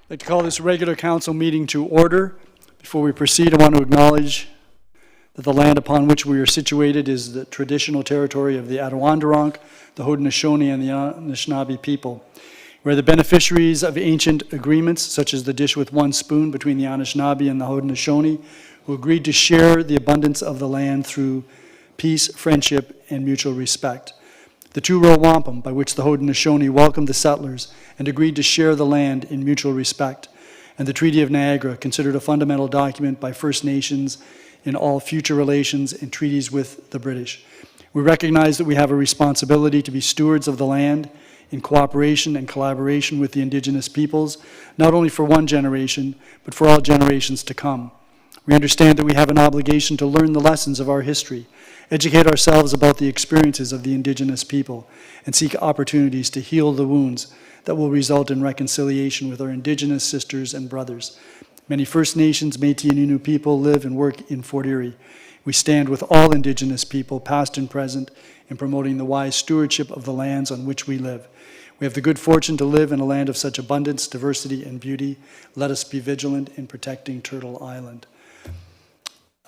I'd like to call this regular council meeting to order. Before we proceed, I want to acknowledge that the land upon which we are situated is the traditional territory of the Adirondack, the Haudenosaunee, and the Anishinaabe people. We're the beneficiaries of ancient agreements, such as the dish with one spoon between the Anishinaabe and the Haudenosaunee, who agreed to share the abundance of the land through peace, friendship, and mutual respect. The two-row wampum, by which the Haudenosaunee welcomed the settlers and agreed to share the land in mutual respect, and the Treaty of Niagara, considered a fundamental document by First Nations in all future relations and treaties with the British. We recognize that we have a responsibility to be stewards of the land in cooperation and collaboration with the Indigenous peoples, not only for one generation, but for all generations to come. We understand that we have an obligation to learn the lessons of our history, educate ourselves about the experiences of the Indigenous people, and seek opportunities to heal the wounds that will result in reconciliation with our Indigenous sisters and brothers. Many First Nations, Métis, and Innu people live and work in Fort Erie. We stand with all Indigenous people, past and present, in promoting the wise stewardship of the lands on which we live. We have the good fortune to live in a land of such abundance, diversity, and beauty. Let us be vigilant in protecting Turtle Island.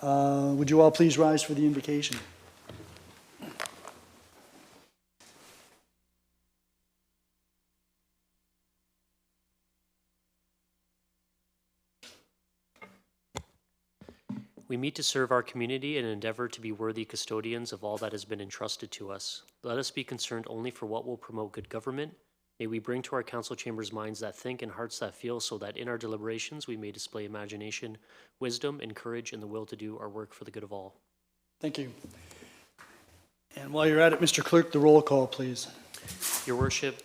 Would you all please rise for the invocation? We meet to serve our community and endeavor to be worthy custodians of all that has been entrusted to us. Let us be concerned only for what will promote good government. May we bring to our council chambers minds that think and hearts that feel, so that in our deliberations we may display imagination, wisdom, and courage, and the will to do our work for the good of all. Thank you. And while you're at it, Mr. Clerk, the roll call, please. Your Worship,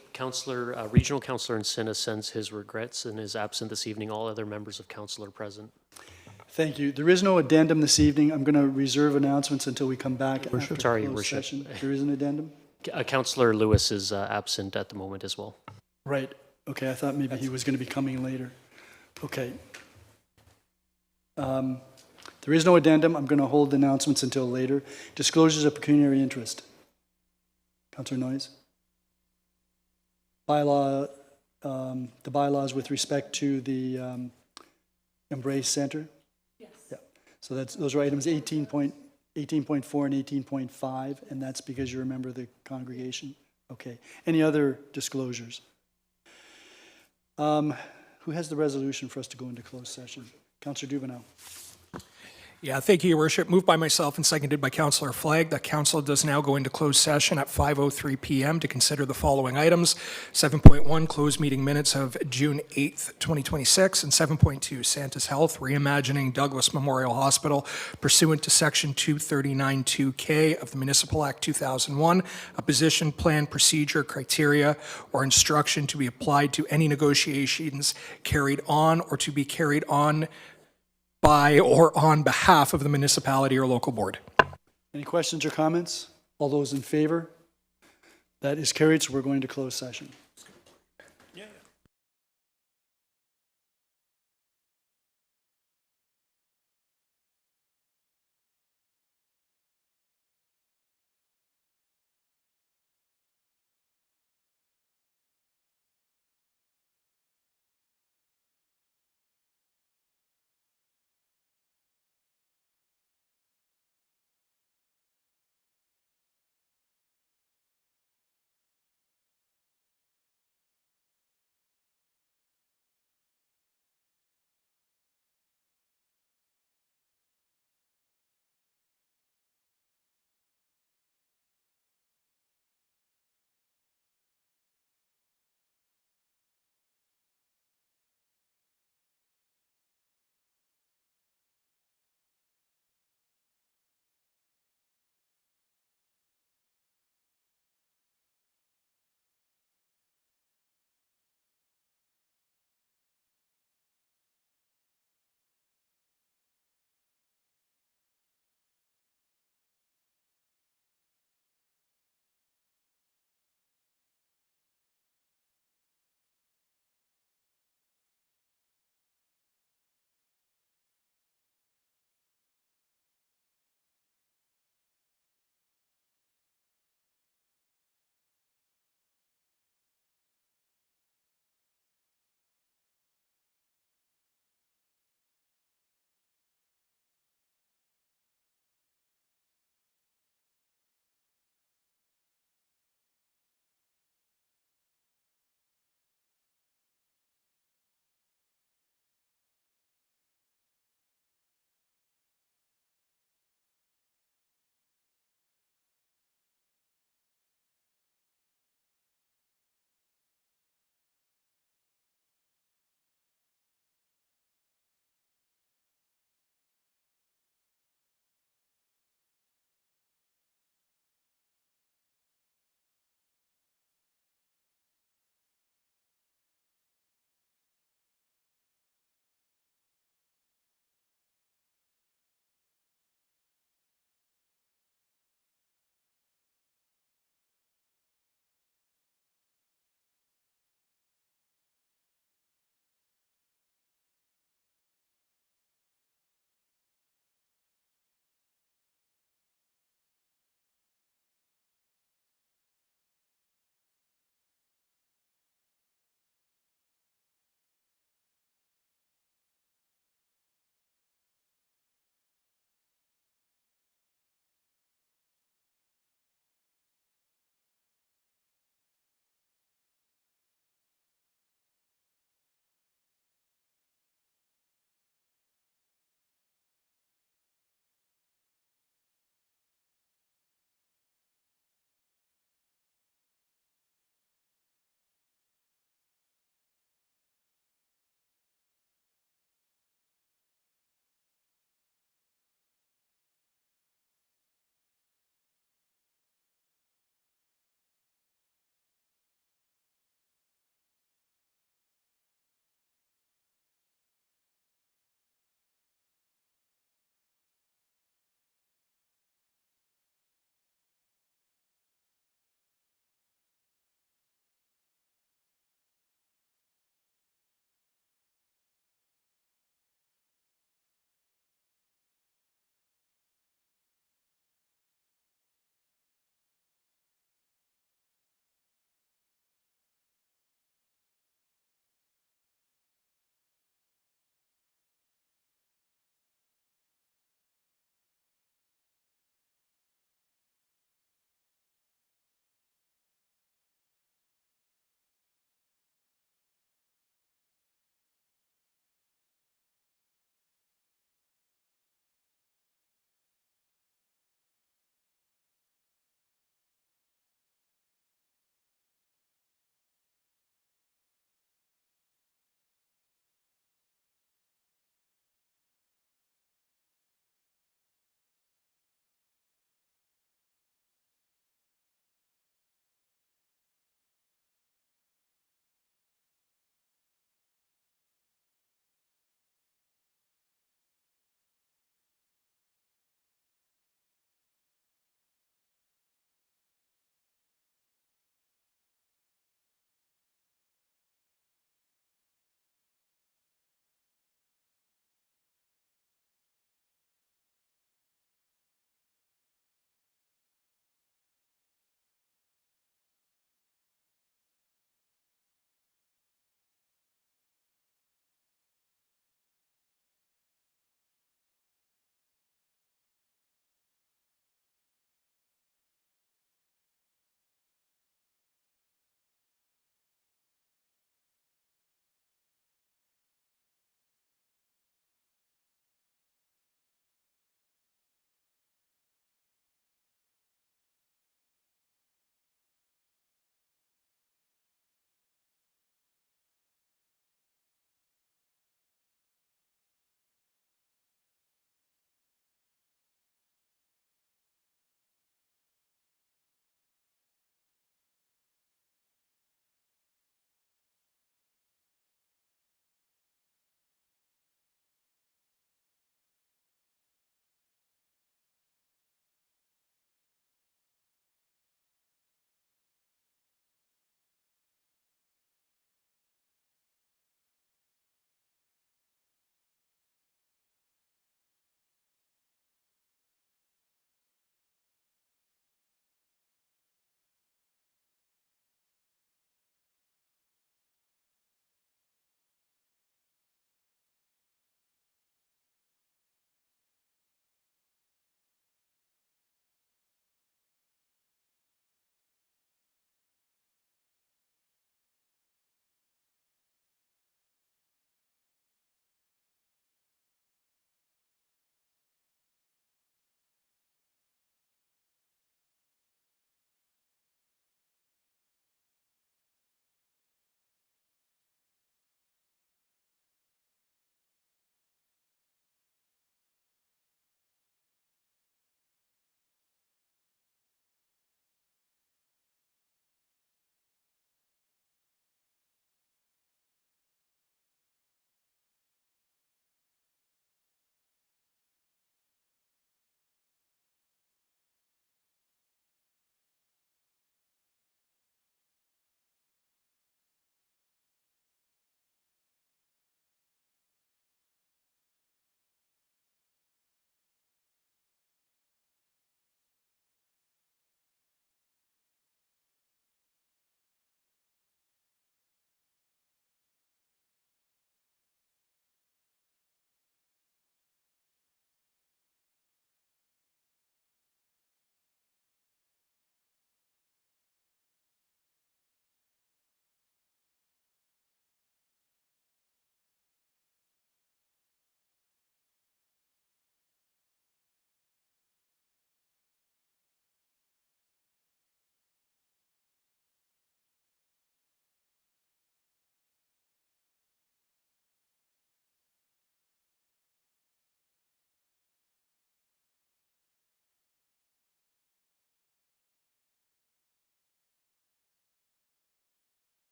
Regional Councillor Encina sends his regrets and is absent this evening. All other members of council are present. Thank you. There is no addendum this evening. I'm going to reserve announcements until we come back after Sorry, closed Worship. session. There is an addendum? Councillor Lewis is absent at the moment as well. Right. Okay, I thought maybe he was going to be coming later. Okay. There is no addendum. I'm going to hold announcements until later. Disclosures of pecuniary interest. Councillor Noyes. Bylaw, the bylaws with respect to the Embrace Center. Yes. Yeah. So those are items 18.4 and 18.5, and that's because you're a member of the congregation. Okay. Any other disclosures? Who has the resolution for us to go into closed session? Councillor Dubanow. Yeah, thank you, Your Worship. Moved by myself and seconded by Councillor Flagg. The council does now go into closed session at 5:03 p.m. to consider the following items. 7.1, closed meeting minutes of June 8th, 2026, and 7.2, Santa's Health, reimagining Douglas Memorial Hospital pursuant to Section 239(2)K of the Municipal Act 2001, a position, plan, procedure, criteria, or instruction to be applied to any negotiations carried on or to be carried on by or on behalf of the municipality or local board. Any questions or comments? All those in favor? That is carried, so we're going to close session.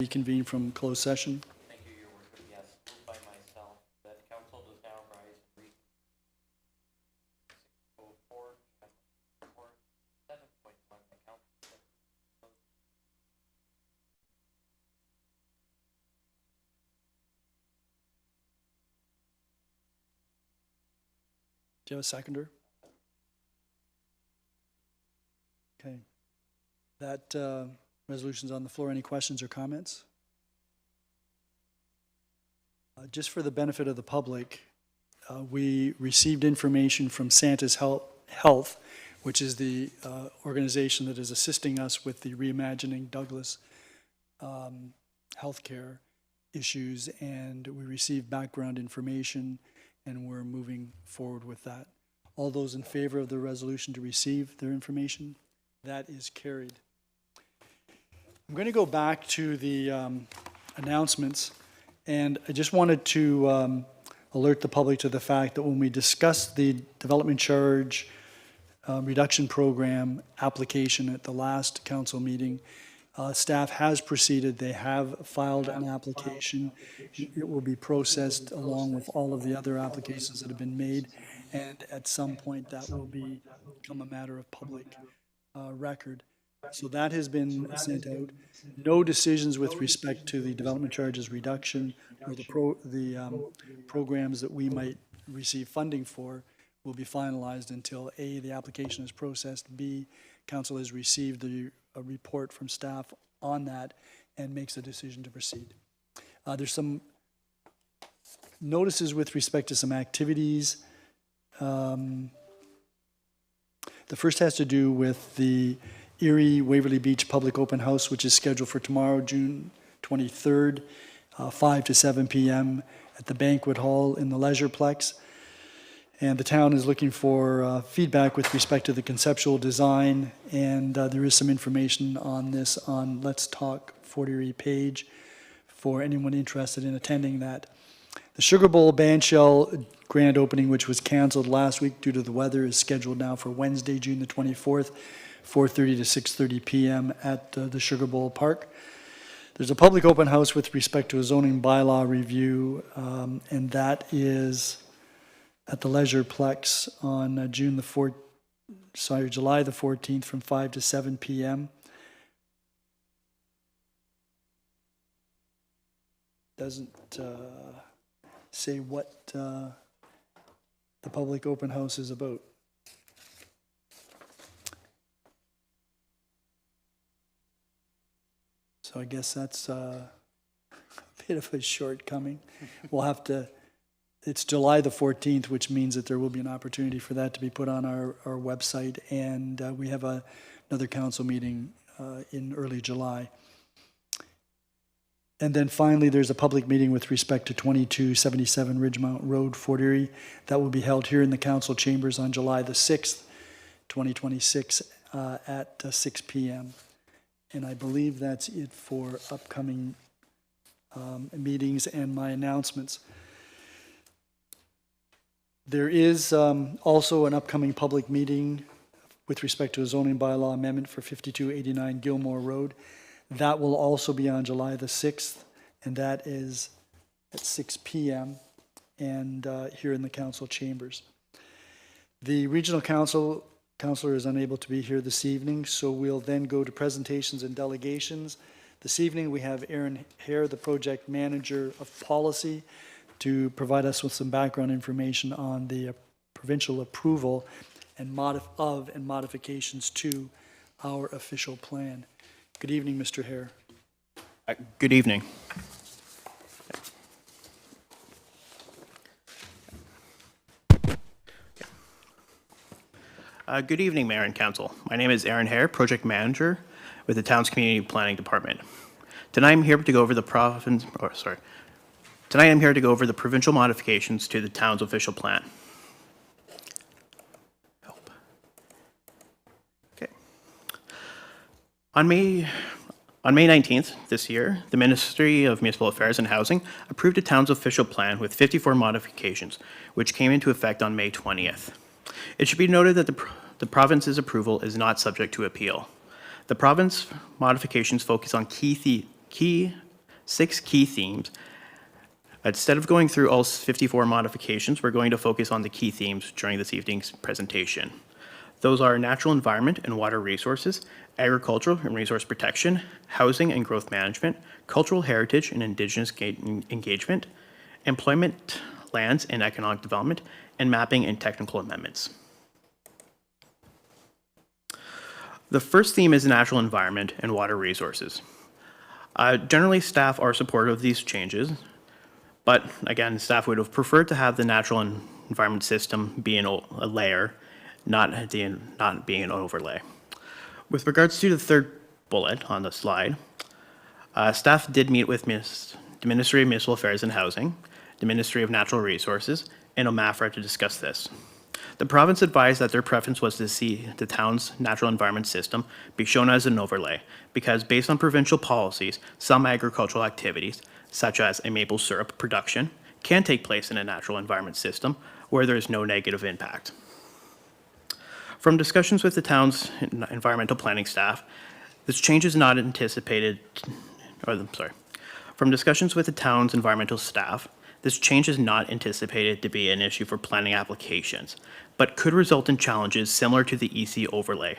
reconvene from closed session. Thank you, Your Worship. Yes, moved by myself that council does now rise and read 604, 7.1, the council. Do you have a seconder? Okay. That resolution's on the floor. Any questions or comments? Just for the benefit of the public, we received information from Santa's Health, which is the organization that is assisting us with the Reimagining Douglas healthcare issues, and we received background information, and we're moving forward with that. All those in favor of the resolution to receive their information? That is carried. I'm going to go back to the announcements, and I just wanted to alert the public to the fact that when we discussed the development charge reduction program application at the last council meeting, staff has proceeded. They have filed an application. It will be processed along with all of the other applications that have been made, and at some point that will become a matter of public record. So that has been sent out. No decisions with respect to the development charges reduction or the programs that we might receive funding for will be finalized until A, the application is processed, B, council has received a report from staff on that and makes a decision to proceed. There's some notices with respect to some activities. The first has to do with the Erie Waverly Beach Public Open House, which is scheduled for tomorrow, June 23rd, 5 to 7 p.m. at the Banquet Hall in the Leisureplex. And the town is looking for feedback with respect to the conceptual design, and there is some information on this on Let's Talk Fort Erie page for anyone interested in attending that. The Sugar Bowl Bandshell grand opening, which was canceled last week due to the weather, is scheduled now for Wednesday, June the 24th, 4:30 to 6:30 p.m. at the Sugar Bowl Park. There's a public open house with respect to a zoning bylaw review, and that is at the Leisureplex on July the 14th from 5 to 7 p.m. Doesn't say what the public open house is about. So I guess that's a bit of a shortcoming. We'll have to, it's July the 14th, which means that there will be an opportunity for that to be put on our website, and we have another council meeting in early July. And then finally, there's a public meeting with respect to 2277 Ridgemount Road, Fort Erie. That will be held here in the council chambers on July the 6th, 2026 at 6 p.m. And I believe that's it for upcoming meetings and my announcements. There is also an upcoming public meeting with respect to a zoning bylaw amendment for 5289 Gilmore Road. That will also be on July the 6th, and that is at 6 p.m. and here in the council chambers. The regional councillor is unable to be here this evening, so we'll then go to presentations and delegations. This evening we have Aaron Hare, the project manager of policy, to provide us with some background information on the provincial approval and modifications to our official plan. Good evening, Mr. Hare. Good evening. Good evening, Mayor and Council. My name is Aaron Hare, Project Manager with the town's Community Planning Department. Tonight I'm here to go over the provincial modifications to the town's official plan. Okay. On May 19th this year, the Ministry of Municipal Affairs and Housing approved a town's official plan with 54 modifications, which came into effect on May 20th. It should be noted that the province's approval is not subject to appeal. The province modifications focus on key 6 key themes. Instead of going through all 54 modifications, we're going to focus on the key themes during this evening's presentation. Those are natural environment and water resources, agricultural and resource protection, housing and growth management, cultural heritage and Indigenous engagement, employment, lands and economic development, and mapping and technical amendments. The first theme is natural environment and water resources. Generally, staff are supportive of these changes, but again, staff would have preferred to have the natural environment system be a layer, not being an overlay. With regards to the third bullet on the slide, staff did meet with the Ministry of Municipal Affairs and Housing, the Ministry of Natural Resources, and OMAFRA to discuss this. The province advised that their preference was to see the town's natural environment system be shown as an overlay, because based on provincial policies, some agricultural activities, such as a maple syrup production, can take place in a natural environment system where there is no negative impact. From discussions with the town's environmental planning staff, this change is not anticipated, from discussions with the town's environmental staff, this change is not anticipated to be an issue for planning applications, but could result in challenges similar to the EC overlay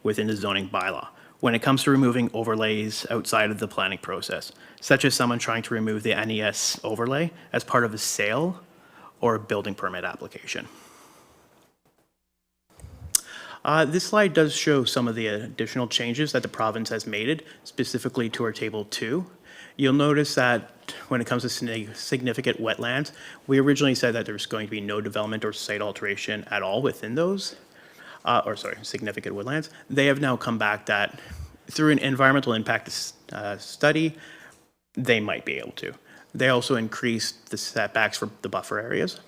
within the zoning bylaw when it comes to removing overlays outside of the planning process, such as someone trying to remove the NES overlay as part of a sale or a building permit application. This slide does show some of the additional changes that the province has made, specifically to our Table 2. You'll notice that when it comes to significant wetlands, we originally said that there's going to be no development or site alteration at all within those, significant woodlands. They have now come back that through an environmental impact study, they might be able to. They also increased the setbacks for the buffer areas,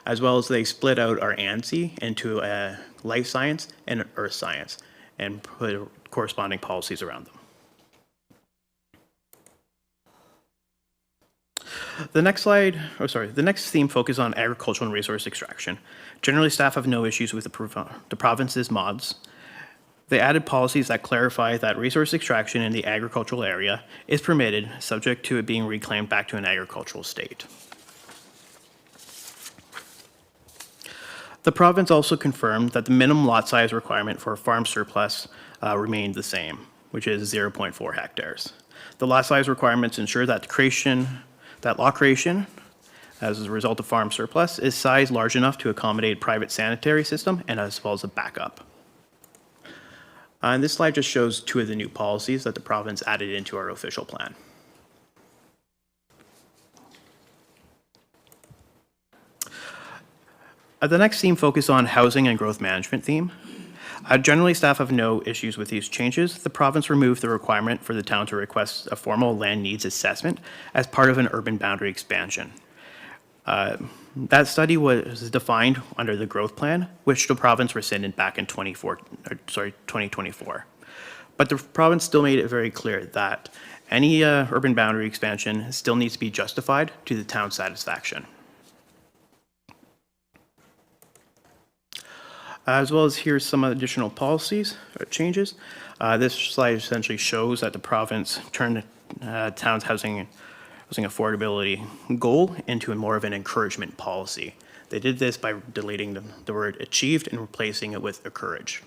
as well as they split out our ANSI into a life science and an earth science and put corresponding policies around them. The next theme focuses on agricultural and resource extraction. Generally, staff have no issues with the province's mods. They added policies that clarify that resource extraction in the agricultural area is permitted, subject to it being reclaimed back to an agricultural state. The province also confirmed that the minimum lot size requirement for a farm surplus remained the same, which is 0.4 hectares. The lot size requirements ensure that lot creation, as a result of farm surplus, is sized large enough to accommodate private sanitary system and as well as a backup. And this slide just shows 2 of the new policies that the province added into our official plan. The next theme focuses on housing and growth management theme. Generally, staff have no issues with these changes. The province removed the requirement for the town to request a formal land needs assessment as part of an urban boundary expansion. That study was defined under the growth plan, which the province rescinded back in 2024. But the province still made it very clear that any urban boundary expansion still needs to be justified to the town's satisfaction. As well as here's some additional policies or changes. This slide essentially shows that the province turned town's housing affordability goal into more of an encouragement policy. They did this by deleting the word achieved and replacing it with encouraged.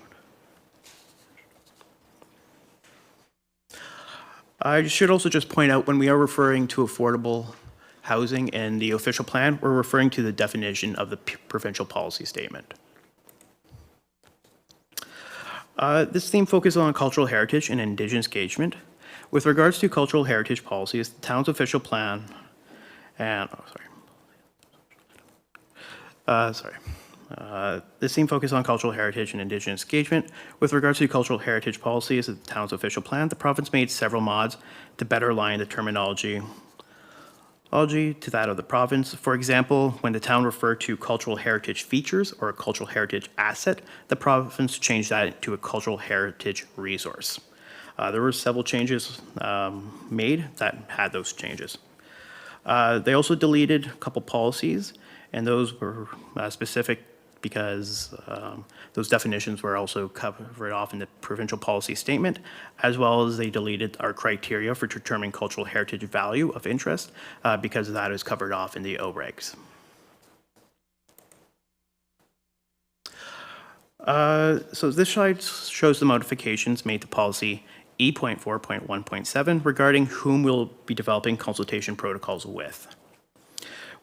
I should also just point out, when we are referring to affordable housing in the official plan, we're referring to the definition of the provincial policy statement. This theme focuses on cultural heritage and Indigenous engagement. With regards to cultural heritage policies, the town's official plan, this theme focuses on cultural heritage and Indigenous engagement. With regards to cultural heritage policies of the town's official plan, the province made several mods to better align the terminology to that of the province. For example, when the town referred to cultural heritage features or a cultural heritage asset, the province changed that to a cultural heritage resource. There were several changes made that had those changes. They also deleted a couple policies, and those were specific because those definitions were also covered off in the provincial policy statement, as well as they deleted our criteria for determining cultural heritage value of interest because that is covered off in the OREGs. So this slide shows the modifications made to policy E.4.1.7 regarding whom we'll be developing consultation protocols with.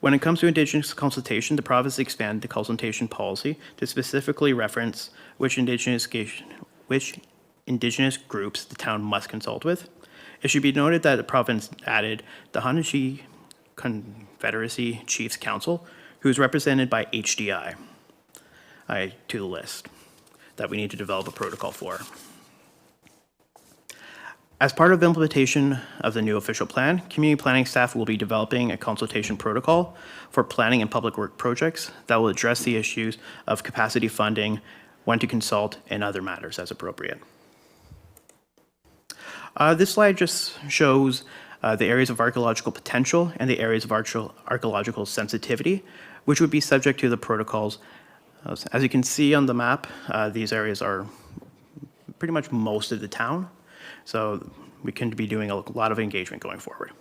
When it comes to Indigenous consultation, the province expanded the consultation policy to specifically reference which Indigenous groups the town must consult with. It should be noted that the province added the Haudenosaunee Confederacy Chiefs Council, who is represented by HDI, to the list that we need to develop a protocol for. As part of the implementation of the new official plan, community planning staff will be developing a consultation protocol for planning and public work projects that will address the issues of capacity funding, when to consult, and other matters as appropriate. This slide just shows the areas of archaeological potential and the areas of archaeological sensitivity, which would be subject to the protocols. As you can see on the map, these areas are pretty much most of the town. So we can be doing a lot of engagement going forward.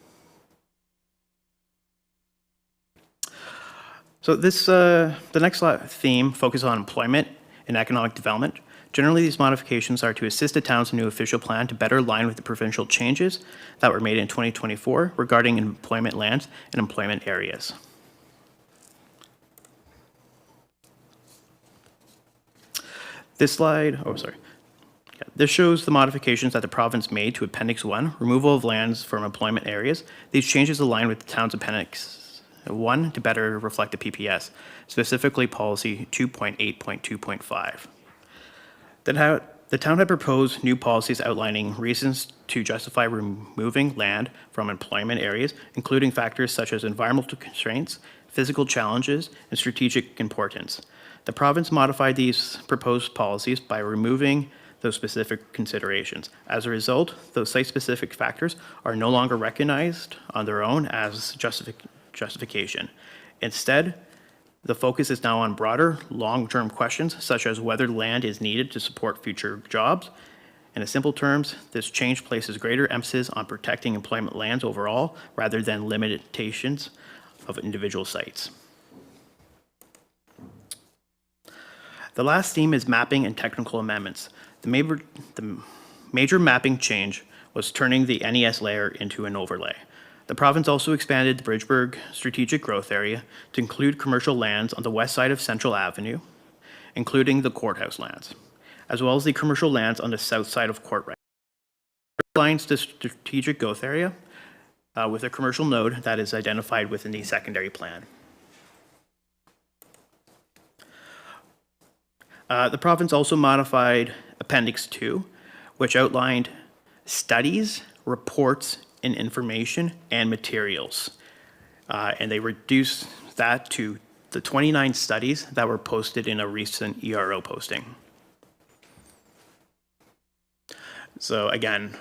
So this, the next theme focuses on employment and economic development. Generally, these modifications are to assist the town's new official plan to better align with the provincial changes that were made in 2024 regarding employment lands and employment areas. This slide, this shows the modifications that the province made to Appendix 1, removal of lands from employment areas. These changes align with the town's Appendix 1 to better reflect the PPS, specifically Policy 2.8.2.5. The town had proposed new policies outlining reasons to justify removing land from employment areas, including factors such as environmental constraints, physical challenges, and strategic importance. The province modified these proposed policies by removing those specific considerations. As a result, those site-specific factors are no longer recognized on their own as justification. Instead, the focus is now on broader, long-term questions, such as whether land is needed to support future jobs. In simple terms, this change places greater emphasis on protecting employment lands overall, rather than limitations of individual sites. The last theme is mapping and technical amendments. The major mapping change was turning the NES layer into an overlay. The province also expanded the Bridgeburg Strategic Growth Area to include commercial lands on the west side of Central Avenue, including the courthouse lands, as well as the commercial lands on the south side of Courtright. It aligns the strategic growth area with a commercial node that is identified within the secondary plan. The province also modified Appendix 2, which outlined studies, reports, and information and materials. And they reduced that to the 29 studies that were posted in a recent ERO posting. So again,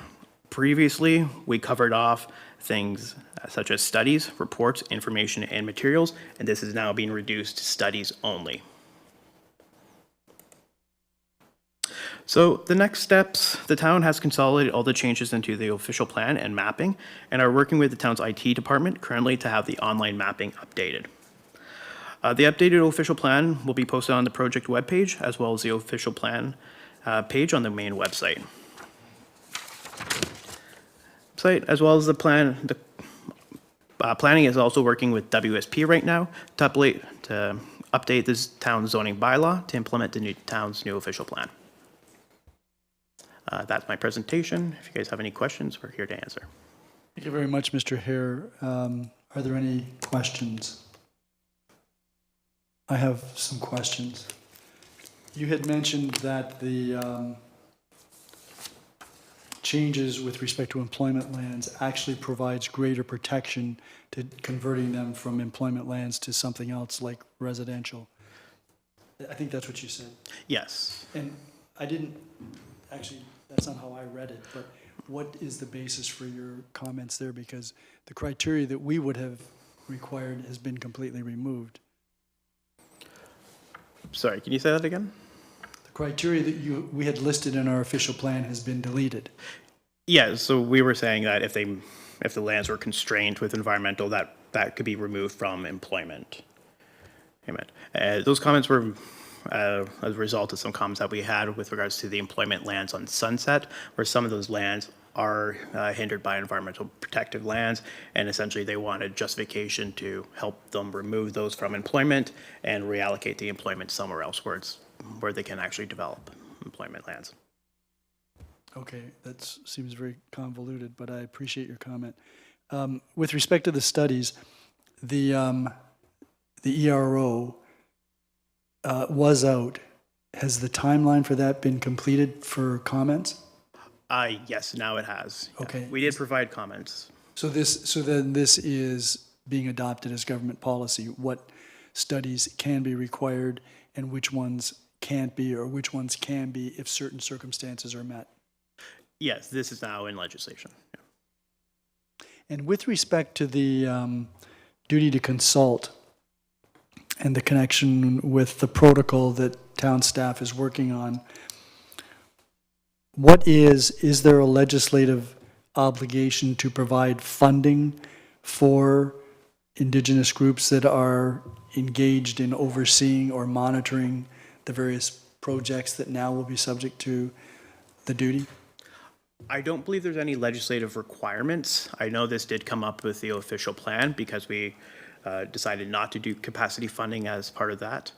previously we covered off things such as studies, reports, information, and materials, and this is now being reduced to studies only. So the next steps, the town has consolidated all the changes into the official plan and mapping and are working with the town's IT department currently to have the online mapping updated. The updated official plan will be posted on the project webpage as well as the official plan page on the main website. As well as the plan, planning is also working with WSP right now to update this town zoning bylaw to implement the town's new official plan. That's my presentation. If you guys have any questions, we're here to answer. Thank you very much, Mr. Hare. Are there any questions? I have some questions. You had mentioned that the changes with respect to employment lands actually provides greater protection to converting them from employment lands to something else like residential. I think that's what you said. Yes. And I didn't, actually, that's not how I read it, but what is the basis for your comments there? Because the criteria that we would have required has been completely removed. Sorry, can you say that again? The criteria that we had listed in our official plan has been deleted. Yeah, so we were saying that if the lands were constrained with environmental, that could be removed from employment. Amen. Those comments were as a result of some comments that we had with regards to the employment lands on Sunset, where some of those lands are hindered by environmental protected lands, and essentially they wanted justification to help them remove those from employment and reallocate the employment somewhere else where they can actually develop employment lands. Okay, that seems very convoluted, but I appreciate your comment. With respect to the studies, the ERO was out. Has the timeline for that been completed for comments? Yes, now it has. Yeah. Okay. We did provide comments. So then this is being adopted as government policy. What studies can be required and which ones can't be, or which ones can be if certain circumstances are met? Yes, this is now in legislation. Yeah. And with respect to the duty to consult and the connection with the protocol that town staff is working on, is there a legislative obligation to provide funding for Indigenous groups that are engaged in overseeing or monitoring the various projects that now will be subject to the duty? I don't believe there's any legislative requirements. I know this did come up with the official plan because we decided not to do capacity funding as part of that.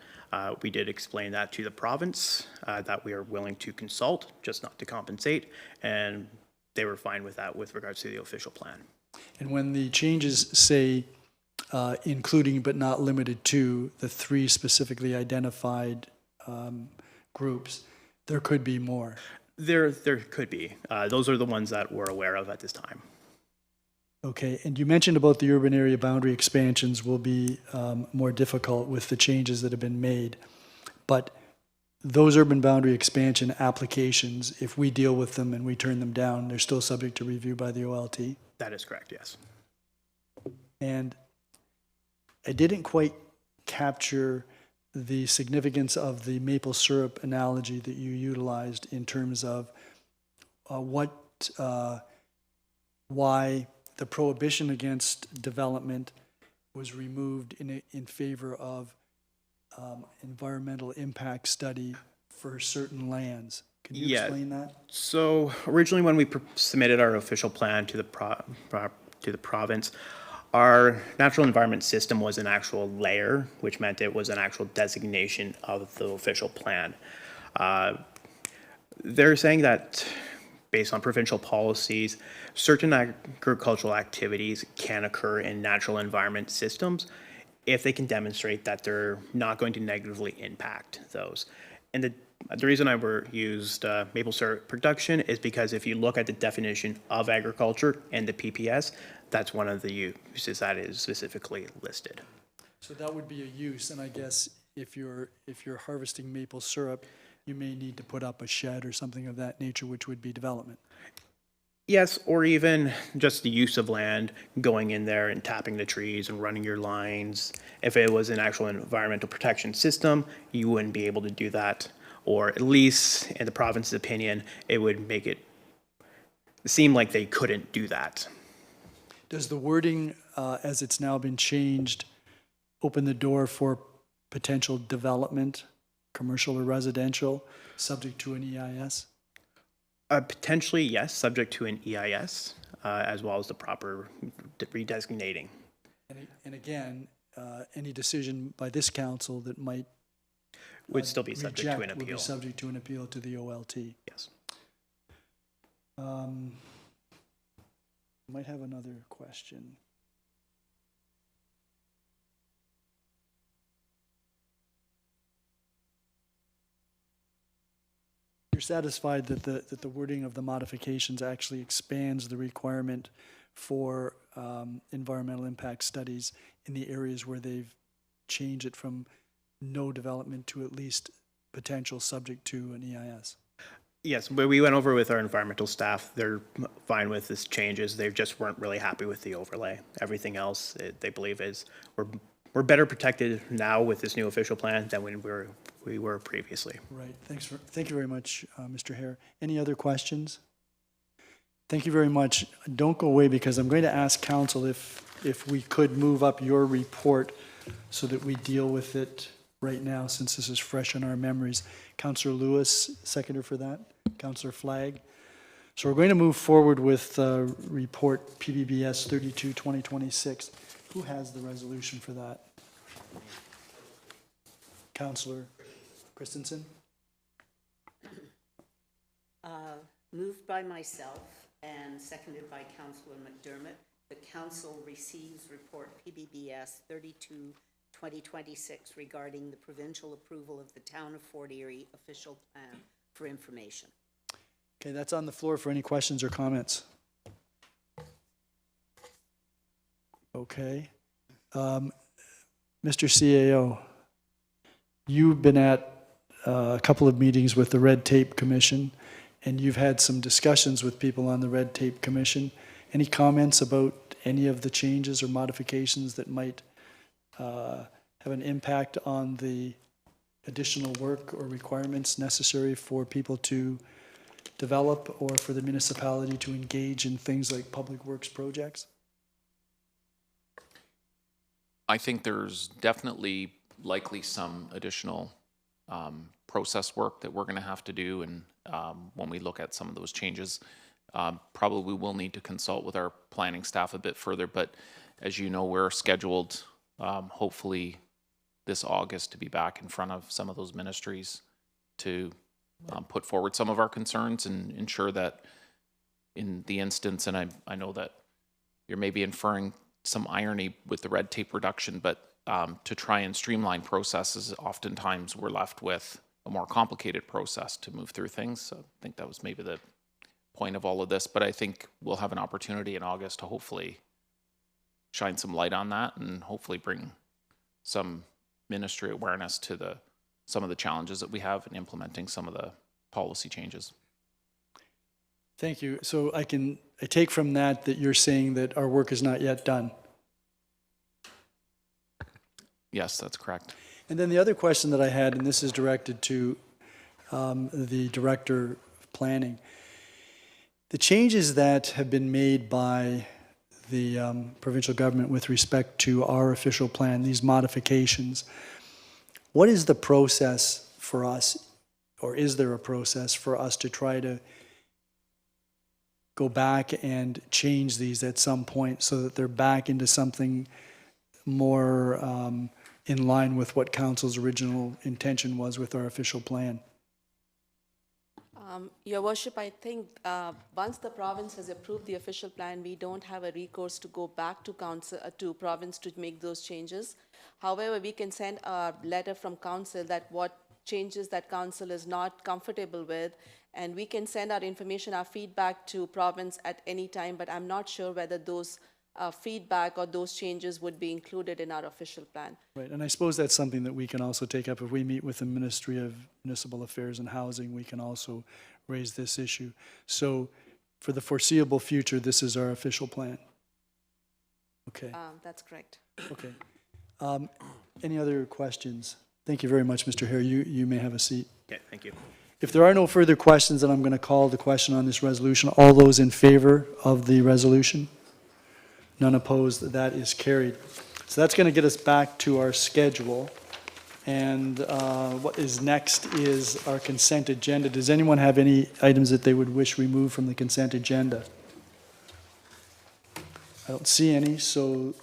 We did explain that to the province, that we are willing to consult, just not to compensate, and they were fine with that with regards to the official plan. And when the changes say including but not limited to the three specifically identified groups, there could be more. There could be. Those are the ones that we're aware of at this time. Okay, and you mentioned about the urban area boundary expansions will be more difficult with the changes that have been made. But those urban boundary expansion applications, if we deal with them and we turn them down, they're still subject to review by the OLT? That is correct, yes. And I didn't quite capture the significance of the maple syrup analogy that you utilized in terms of why the prohibition against development was removed in favor of environmental impact study for certain lands. Can you explain that? So originally when we submitted our official plan to the province, our natural environment system was an actual layer, which meant it was an actual designation of the official plan. They're saying that based on provincial policies, certain agricultural activities can occur in natural environment systems if they can demonstrate that they're not going to negatively impact those. And the reason I used maple syrup production is because if you look at the definition of agriculture and the PPS, that's one of the uses that is specifically listed. So that would be a use, and I guess if you're harvesting maple syrup, you may need to put up a shed or something of that nature, which would be development. Yes, or even just the use of land, going in there and tapping the trees and running your lines. If it was an actual environmental protection system, you wouldn't be able to do that. Or at least, in the province's opinion, it would make it seem like they couldn't do that. Does the wording, as it's now been changed, open the door for potential development, commercial or residential, subject to an EIS? Potentially, yes, subject to an EIS, as well as the proper redesignating. And again, any decision by this council that might Would still be subject to an reject would be appeal. subject to an appeal to the OLT. Yes. Might have another question. You're satisfied that the wording of the modifications actually expands the requirement for environmental impact studies in the areas where they've changed it from no development to at least potential subject to an EIS? Yes, but we went over with our environmental staff. They're fine with this changes. They just weren't really happy with the overlay. Everything else, they believe, is we're better protected now with this new official plan than when we we were previously. Right. Thank you very much, Mr. Hare. Any other questions? Thank you very much. Don't go away because I'm going to ask council if we could move up your report so that we deal with it right now since this is fresh in our memories. Councillor Lewis, seconder for that. Councillor Flagg. So we're going to move forward with report PBBS 32-2026. Who has the resolution for that? Councillor Christensen? Moved by myself and seconded by Councillor McDermott. The council receives report PBBS 32-2026 regarding the provincial approval of the Town of Fort Erie official plan for information. Okay, that's on the floor for any questions or comments. Okay. Mr. CAO, you've been at a couple of meetings with the Red Tape Commission, and you've had some discussions with people on the Red Tape Commission. Any comments about any of the changes or modifications that might have an impact on the additional work or requirements necessary for people to develop or for the municipality to engage in things like public works projects? I think there's definitely likely some additional process work that we're going to have to do, and when we look at some of those changes, probably we'll need to consult with our planning staff a bit further, but as you know, we're scheduled hopefully this August to be back in front of some of those ministries to put forward some of our concerns and ensure that in the instance, and I know that you're maybe inferring some irony with the red tape reduction, but to try and streamline processes, oftentimes we're left with a more complicated process to move through things. So I think that was maybe the point of all of this, but I think we'll have an opportunity in August to hopefully shine some light on that and hopefully bring some ministry awareness to some of the challenges that we have in implementing some of the policy changes. Thank you. So I take from that you're saying that our work is not yet done. Yes, that's correct. And then the other question that I had, and this is directed to the Director of Planning, the changes that have been made by the provincial government with respect to our official plan, these modifications, what is the process for us, or is there a process for us to try to go back and change these at some point so that they're back into something more in line with what council's original intention was with our official plan? Your Worship, I think once the province has approved the official plan, we don't have a recourse to go back to council, to province to make those changes. However, we can send a letter from council that what changes that council is not comfortable with, and we can send our information, our feedback to province at any time, but I'm not sure whether those feedback or those changes would be included in our official plan. Right, and I suppose that's something that we can also take up if we meet with the Ministry of Municipal Affairs and Housing. We can also raise this issue. So for the foreseeable future, this is our official plan. Okay. That's correct. Okay. Any other questions? Thank you very much, Mr. Hare. You may have a seat. Okay, thank you. If there are no further questions, then I'm going to call the question on this resolution. All those in favor of the resolution? None opposed. That is carried. So that's going to get us back to our schedule. And what is next is our consent agenda. Does anyone have any items that they would wish removed from the consent agenda? I don't see any, so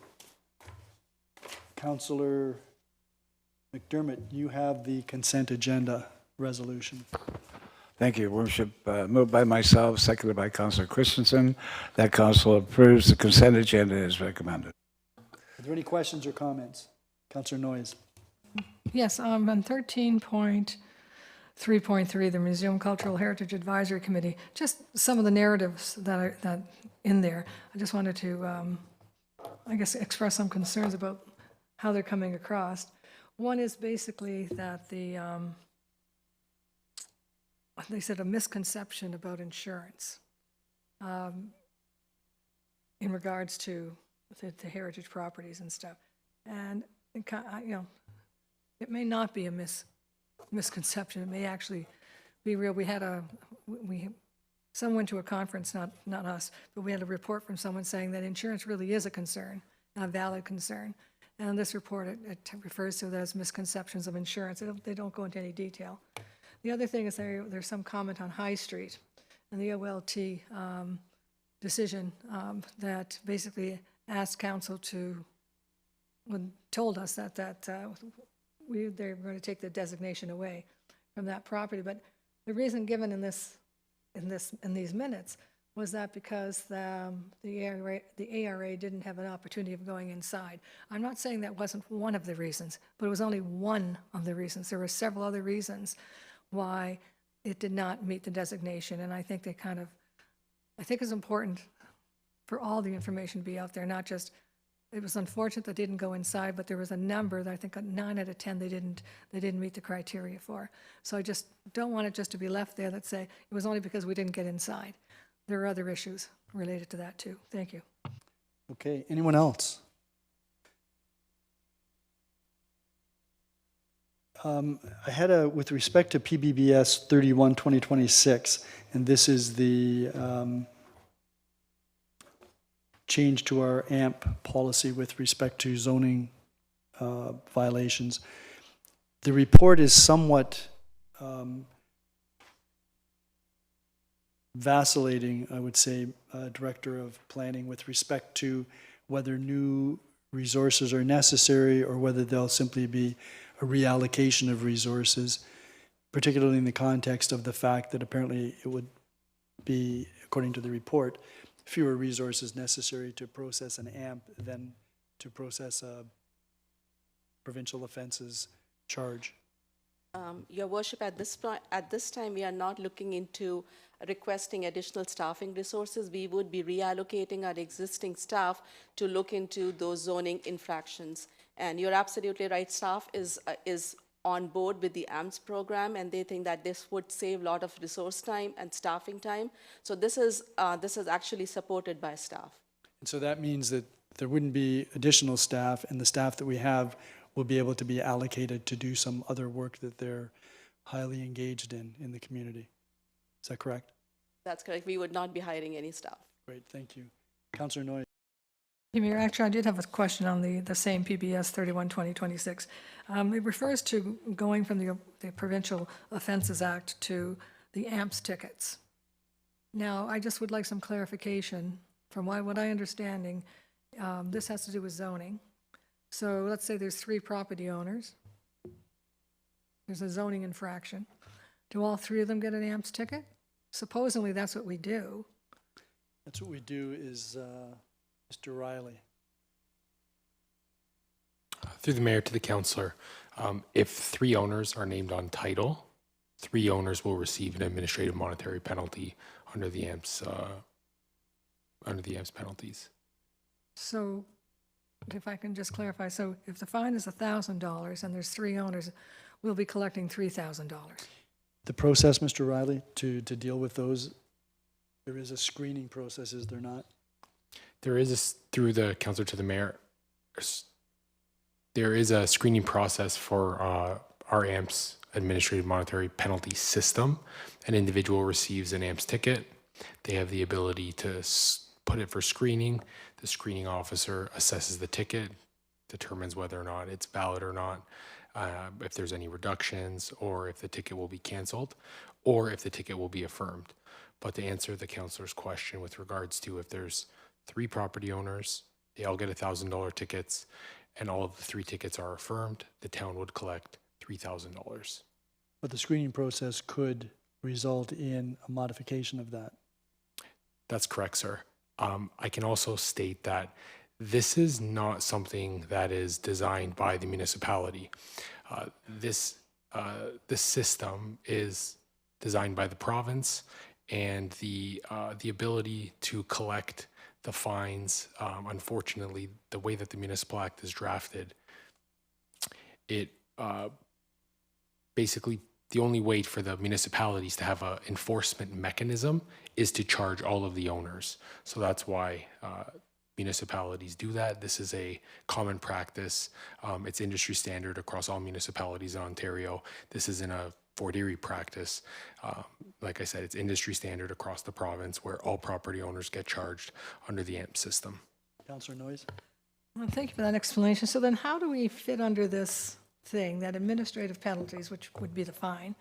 Councillor McDermott, you have the consent agenda resolution. Thank you, Worship. Moved by myself, seconded by Councillor Christensen. That council approves the consent agenda as recommended. Are there any questions or comments? Councillor Noyes. Yes, on 13.3.3, the Museum Cultural Heritage Advisory Committee, just some of the narratives that are in there. I just wanted to, I guess, express some concerns about how they're coming across. One is basically that they said a misconception about insurance in regards to the heritage properties and stuff. And, it may not be a misconception. It may actually be real. We had someone went to a conference, not us, but we had a report from someone saying that insurance really is a concern, a valid concern. And this report, it refers to it as misconceptions of insurance. They don't go into any detail. The other thing is there's some comment on High Street and the OLT decision that basically asked council told us that they're going to take the designation away from that property. But the reason given in these minutes was that because the ARA didn't have an opportunity of going inside. I'm not saying that wasn't one of the reasons, but it was only one of the reasons. There were several other reasons why it did not meet the designation, and I think I think it's important for all the information to be out there, not just, it was unfortunate that they didn't go inside, but there was a number that I think 9 out of 10 they didn't meet the criteria for. So I just don't want it just to be left there that say it was only because we didn't get inside. There are other issues related to that too. Thank you. Okay, anyone else? I had with respect to PBBS 31/2026, and this is the change to our AMP policy with respect to zoning violations. The report is somewhat vacillating, I would say, Director of Planning, with respect to whether new resources are necessary or whether they'll simply be a reallocation of resources, particularly in the context of the fact that apparently it would be, according to the report, fewer resources necessary to process an AMP than to process a provincial offenses charge. Your Worship, at this time, we are not looking into requesting additional staffing resources. We would be reallocating our existing staff to look into those zoning infractions. And you're absolutely right, staff is on board with the AMPS program, and they think that this would save a lot of resource time and staffing time. So this is actually supported by staff. And so that means that there wouldn't be additional staff, and the staff that we have will be able to be allocated to do some other work that they're highly engaged in the community. Is that correct? That's correct. We would not be hiring any staff. Great, thank you. Councillor Noyes. Mayor, actually, I did have a question on the same PBS 31/2026. It refers to going from the Provincial Offences Act to the AMPS tickets. Now, I just would like some clarification. From what I understanding, this has to do with zoning. So let's say there's 3 property owners. There's a zoning infraction. Do all 3 of them get an AMPS ticket? Supposedly, that's what we do. That's what we do is Mr. Riley. Through the mayor to the councillor, if 3 owners are named on title, 3 owners will receive an administrative monetary penalty under the AMPS penalties. So if I can just clarify, so if the fine is $1,000 and there's 3 owners, we'll be collecting $3,000. The process, Mr. Riley, to deal with those, there is a screening process, is there not? There is, through the councillor to the mayor, there is a screening process for our AMPS administrative monetary penalty system. An individual receives an AMPS ticket. They have the ability to put it for screening. The screening officer assesses the ticket, determines whether or not it's valid or not, if there's any reductions, or if the ticket will be canceled, or if the ticket will be affirmed. But to answer the councillor's question with regards to if there's 3 property owners, they all get $1,000 tickets, and all of the 3 tickets are affirmed, the town would collect $3,000. But the screening process could result in a modification of that. That's correct, sir. I can also state that this is not something that is designed by the municipality. This system is designed by the province, and the ability to collect the fines, unfortunately, the way that the Municipal Act is drafted, it basically, the only way for the municipalities to have an enforcement mechanism is to charge all of the owners. So that's why municipalities do that. This is a common practice. It's industry standard across all municipalities in Ontario. This isn't a Fort Erie practice. Like I said, it's industry standard across the province where all property owners get charged under the AMP system. Councillor Noyes? Well, thank you for that explanation. So then how do we fit under this thing that administrative penalties, which would be the fine,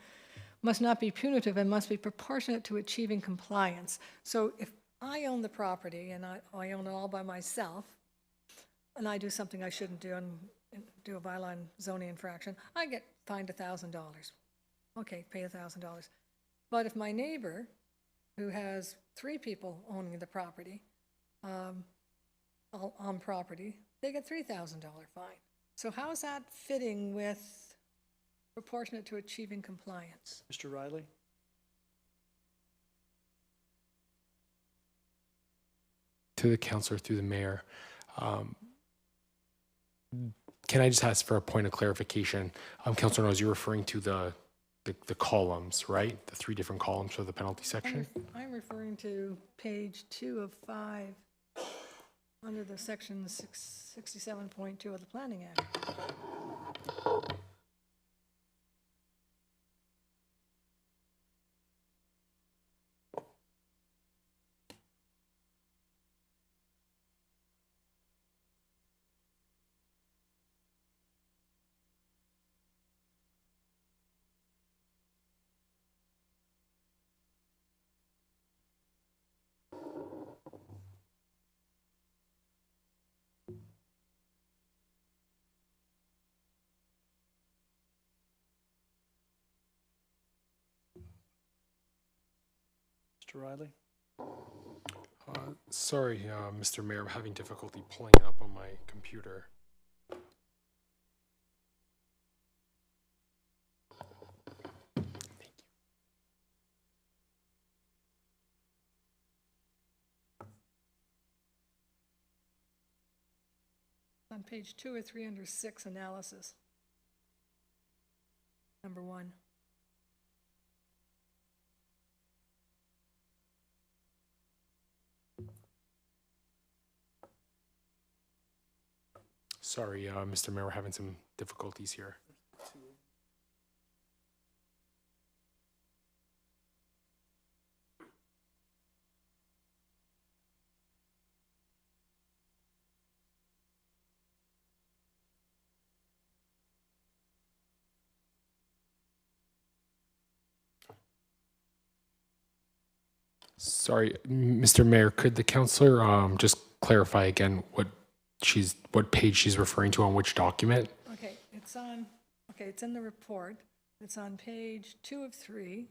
must not be punitive and must be proportionate to achieving compliance? So if I own the property and I own it all by myself, and I do something I shouldn't do and do a bylaw and zoning infraction, I get fined $1,000. Okay, pay $1,000. But if my neighbor, who has 3 people owning the property, on property, they get $3,000 fine. So how is that fitting with proportionate to achieving compliance? Mr. Riley? To the councillor through the mayor, can I just ask for a point of clarification? Councillor Noyes, you're referring to the columns, right? The 3 different columns for the penalty section? I'm referring to page 2 of 5 under the section 67.2 of the Planning Act. Mr. Riley? Sorry, Mr. Mayor, I'm having difficulty pulling it up on my computer. On page 2 or 3 under 6, analysis. Number 1. Sorry, Mr. Mayor, we're having some difficulties here. Sorry, Mr. Mayor, could the councillor just clarify again what page she's referring to on which document? Okay, it's in the report. It's on page 2 of 3.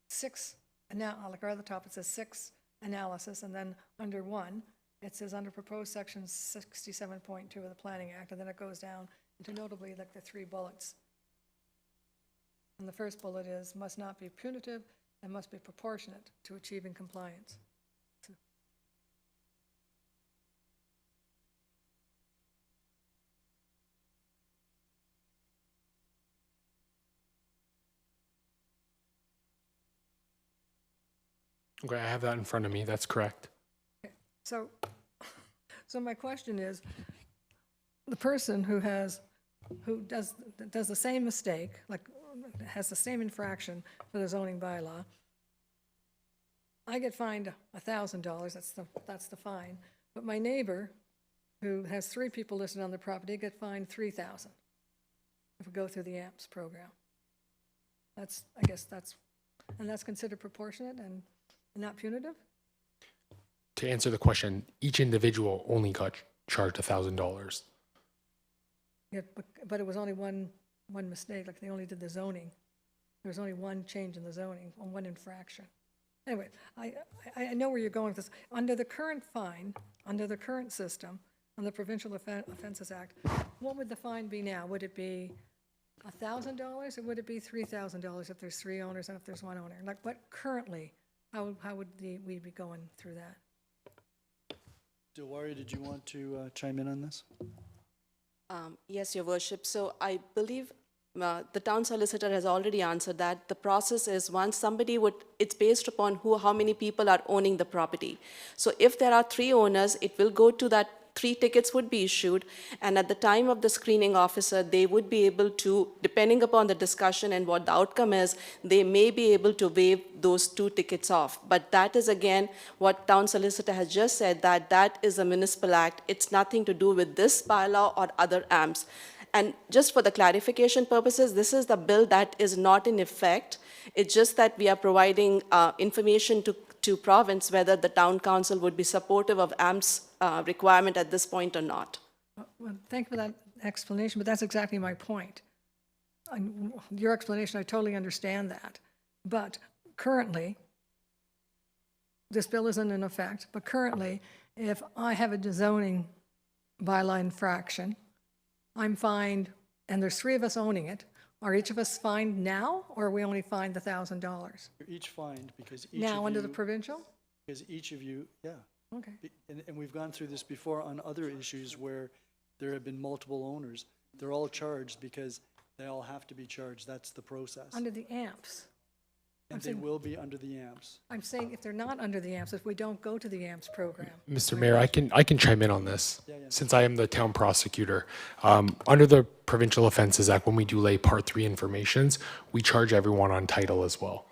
6, now, like right at the top, it says 6 analysis, and then under 1, it says under proposed section 67.2 of the Planning Act, and then it goes down into notably like the 3 bullets. And the first bullet is must not be punitive and must be proportionate to achieving compliance. Okay, I have that in front of me. That's correct. So my question is, the person who does the same mistake, like has the same infraction for the zoning bylaw, I get fined $1,000. That's the fine. But my neighbor, who has 3 people listed on the property, get fined $3,000 if we go through the AMPS program. I guess that's considered proportionate and not punitive? To answer the question, each individual only got charged $1,000. Yeah, but it was only one mistake, like they only did the zoning. There was only one change in the zoning, on one infraction. Anyway, I know where you're going with this. Under the current fine, under the current system, on the Provincial Offences Act, what would the fine be now? Would it be $1,000 or would it be $3,000 if there's 3 owners and if there's 1 owner? Like what currently, how would we be going through that? Dilwari, did you want to chime in on this? Yes, Your Worship. So I believe the town solicitor has already answered that. The process is once somebody would, it's based upon how many people are owning the property. So if there are 3 owners, it will go to that 3 tickets would be issued, and at the time of the screening officer, they would be able to, depending upon the discussion and what the outcome is, they may be able to waive those 2 tickets off. But that is again, what town solicitor has just said, that that is a municipal act. It's nothing to do with this bylaw or other AMPs. And just for the clarification purposes, this is the bill that is not in effect. It's just that we are providing information to province whether the town council would be supportive of AMP's requirement at this point or not. Well, thank you for that explanation, but that's exactly my point. Your explanation, I totally understand that. But currently, this bill isn't in effect, but currently, if I have a zoning bylaw infraction, I'm fined, and there's 3 of us owning it. Are each of us fined now, or are we only fined the $1,000? You're each fined because each Now of under you, the provincial? because each of you, yeah. Okay. And we've gone through this before on other issues where there have been multiple owners. They're all charged because they all have to be charged. That's the process. Under the AMPs. And they will be under the AMPs. I'm saying if they're not under the AMPs, if we don't go to the AMPs program. Mr. Mayor, I can chime in on this, Yeah. since I am the town prosecutor. Under the Provincial Offences Act, when we do lay Part 3 informations, we charge everyone on title as well.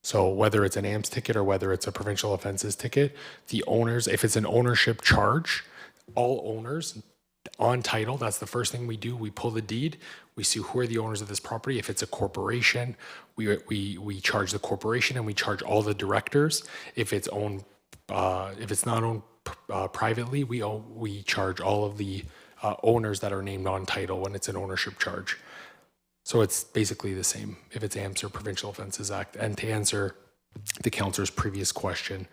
So whether it's an AMPS ticket or whether it's a provincial offenses ticket, the owners, if it's an ownership charge, all owners on title, that's the first thing we do. We pull the deed, we see who are the owners of this property. If it's a corporation, we charge the corporation and we charge all the directors. If it's owned, if it's not owned privately, we charge all of the owners that are named on title when it's an ownership charge. So it's basically the same if it's AMPS or Provincial Offences Act. And to answer the councillor's previous question,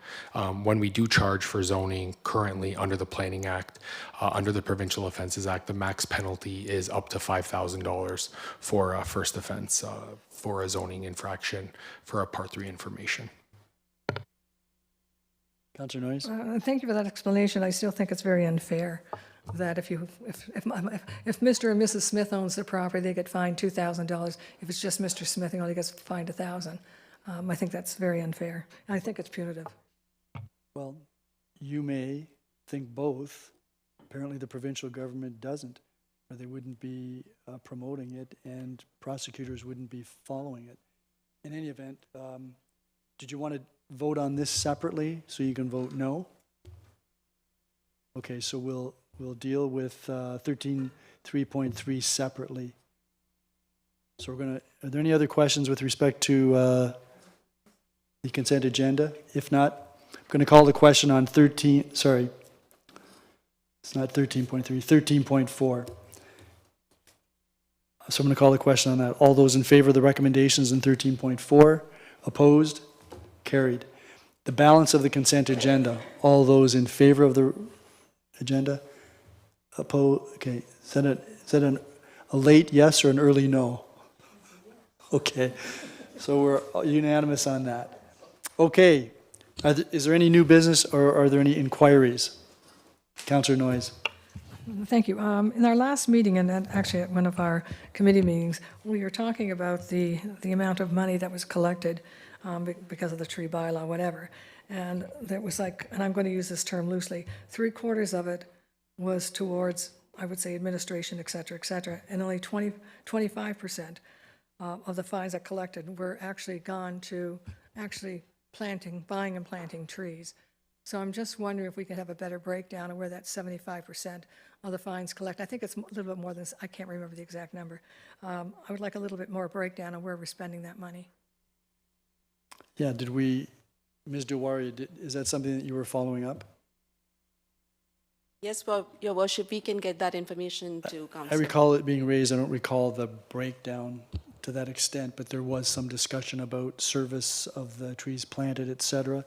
when we do charge for zoning currently under the Planning Act, under the Provincial Offences Act, the max penalty is up to $5,000 for a first offense for a zoning infraction for a Part 3 information. Councillor Noyes? Thank you for that explanation. I still think it's very unfair that if Mr. and Mrs. Smith owns the property, they get fined $2,000. If it's just Mr. Smith, he only gets fined $1,000. I think that's very unfair. And I think it's punitive. Well, you may think both. Apparently, the provincial government doesn't, or they wouldn't be promoting it, and prosecutors wouldn't be following it. In any event, did you want to vote on this separately so you can vote no? Okay, so we'll deal with 13.3.3 separately. So we're gonna. Are there any other questions with respect to the consent agenda? If not, I'm going to call the question on 13. Sorry, it's not 13.3. 13.4. So I'm going to call the question on that. All those in favor of the recommendations in 13.4? Opposed? Carried. The balance of the consent agenda. All those in favor of the agenda? Opposed? Okay. Is that a late yes or an early no? Okay. So we're unanimous on that. Okay. Is there any new business or are there any inquiries? Councillor Noyes. Thank you. In our last meeting, and actually at one of our committee meetings, we were talking about the amount of money that was collected because of the tree bylaw, whatever. And that was like, and I'm going to use this term loosely, 3/4 of it was towards, I would say, administration, et cetera, and only 25% of the fines that collected were actually gone to actually buying and planting trees. So I'm just wondering if we could have a better breakdown of where that 75% of the fines collect. I think it's a little bit more than this. I can't remember the exact number. I would like a little bit more breakdown of where we're spending that money. Yeah, did we, Ms. Diwari, is that something that you were following up? Yes, well, Your Worship, we can get that information to I Council. recall it being raised. I don't recall the breakdown to that extent, but there was some discussion about service of the trees planted, et cetera.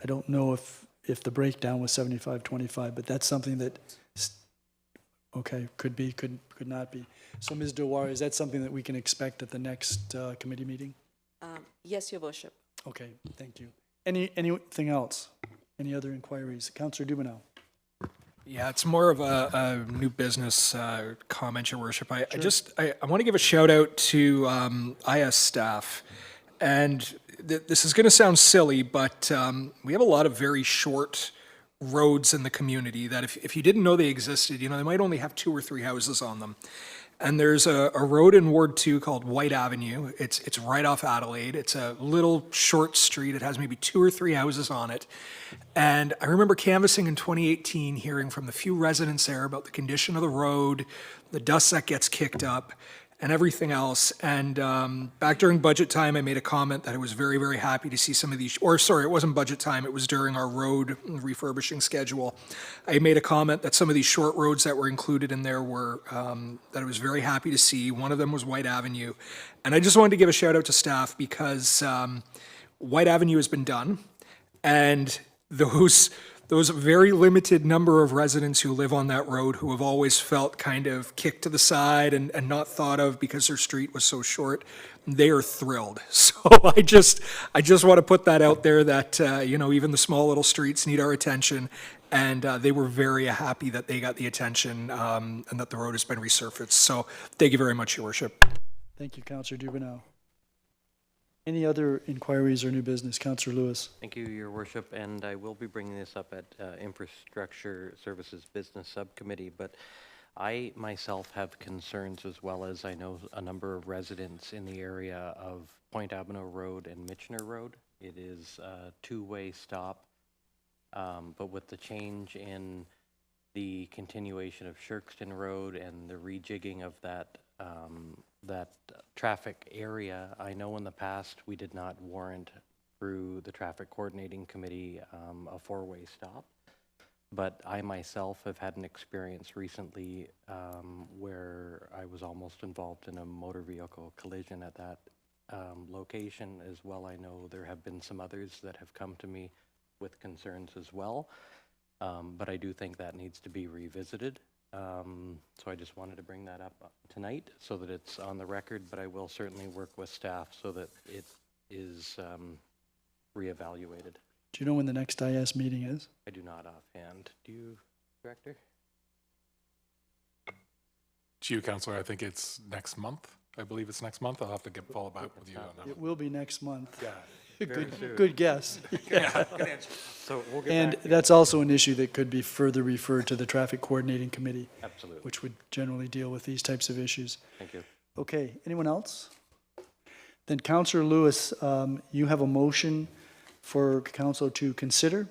I don't know if the breakdown was 75-25, but that's something that, okay, could be, could not be. So Ms. Diwari, is that something that we can expect at the next committee meeting? Yes, Your Worship. Okay, thank you. Anything else? Any other inquiries? Councillor Dubanow. Yeah, it's more of a new business comment, Your Worship. I want to give a shout out to IS staff. And this is going to sound silly, but we have a lot of very short roads in the community that if you didn't know they existed, they might only have 2 or 3 houses on them. And there's a road in Ward 2 called White Avenue. It's right off Adelaide. It's a little short street. It has maybe 2 or 3 houses on it. And I remember canvassing in 2018, hearing from the few residents there about the condition of the road, the dust that gets kicked up, and everything else. And back during budget time, I made a comment that I was very, very happy to see some of these, or sorry, it wasn't budget time, it was during our road refurbishing schedule. I made a comment that some of these short roads that were included in there were, that I was very happy to see. One of them was White Avenue. And I just wanted to give a shout out to staff because White Avenue has been done. And those very limited number of residents who live on that road who have always felt kind of kicked to the side and not thought of because their street was so short, they are thrilled. So I just want to put that out there that, even the small little streets need our attention. And they were very happy that they got the attention and that the road has been resurfaced. So thank you very much, Your Worship. Thank you, Councillor Dubanow. Any other inquiries or new business? Councillor Lewis. Thank you, Your Worship, and I will be bringing this up at Infrastructure Services Business Subcommittee, but I myself have concerns, as well as I know a number of residents in the area of Point Abano Road and Michener Road. It is a two-way stop, but with the change in the continuation of Shirkston Road and the rejigging of that traffic area, I know in the past we did not warrant through the Traffic Coordinating Committee a four-way stop. But I myself have had an experience recently where I was almost involved in a motor vehicle collision at that location as well. I know there have been some others that have come to me with concerns as well. But I do think that needs to be revisited. So I just wanted to bring that up tonight so that it's on the record, but I will certainly work with staff so that it is reevaluated. Do you know when the next IS meeting is? I do not offhand. Do you, Director? To you, Councillor, I think it's next month. I believe it's next month. I'll have to follow back with you on that. It will be next month. Yeah. Good guess. Yeah, good answer. So we'll get And back to you. that's also an issue that could be further referred to the Traffic Coordinating Committee, Absolutely. which would generally deal with these types of issues. Thank you. Okay, anyone else? Then Councillor Lewis, you have a motion for council to consider.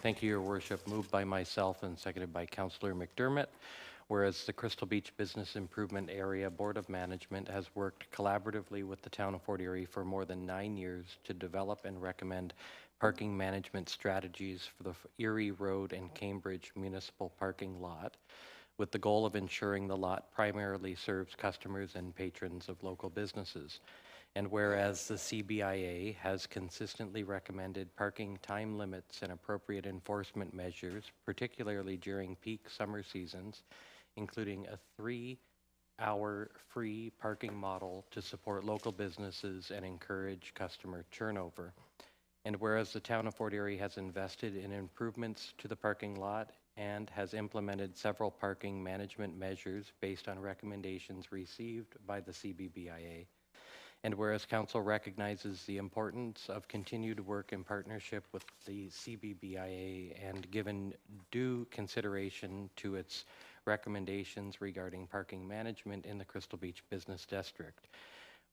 Thank you, Your Worship. Moved by myself and seconded by Councillor McDermott. Whereas the Crystal Beach Business Improvement Area Board of Management has worked collaboratively with the town of Fort Erie for more than 9 years to develop and recommend parking management strategies for the Erie Road and Cambridge Municipal Parking Lot, with the goal of ensuring the lot primarily serves customers and patrons of local businesses. And whereas the CBIA has consistently recommended parking time limits and appropriate enforcement measures, particularly during peak summer seasons, including a 3-hour free parking model to support local businesses and encourage customer turnover. And whereas the town of Fort Erie has invested in improvements to the parking lot and has implemented several parking management measures based on recommendations received by the CBBIA, and whereas Council recognizes the importance of continued work in partnership with the CBBIA and given due consideration to its recommendations regarding parking management in the Crystal Beach Business District.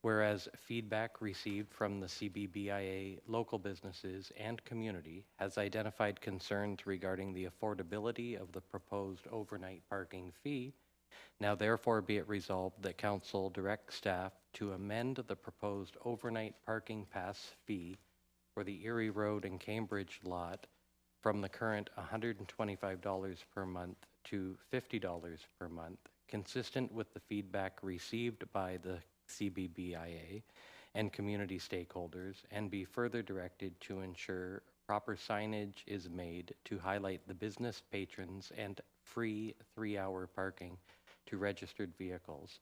Whereas feedback received from the CBBIA local businesses and community has identified concerns regarding the affordability of the proposed overnight parking fee, now therefore be it resolved that Council direct staff to amend the proposed overnight parking pass fee for the Erie Road and Cambridge lot from the current $125 per month to $50 per month, consistent with the feedback received by the CBBIA and community stakeholders, and be further directed to ensure proper signage is made to highlight the business patrons and free 3-hour parking to registered vehicles.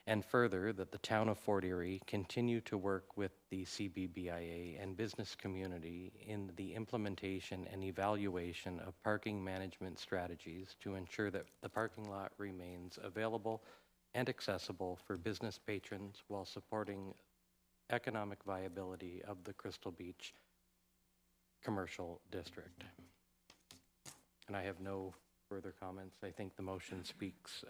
And further, that the town of Fort Erie continue to work with the CBBIA and business community in the implementation and evaluation of parking management strategies to ensure that the parking lot remains available and accessible for business patrons while supporting economic viability of the Crystal Beach Commercial District. And I have no further comments. I think the motion speaks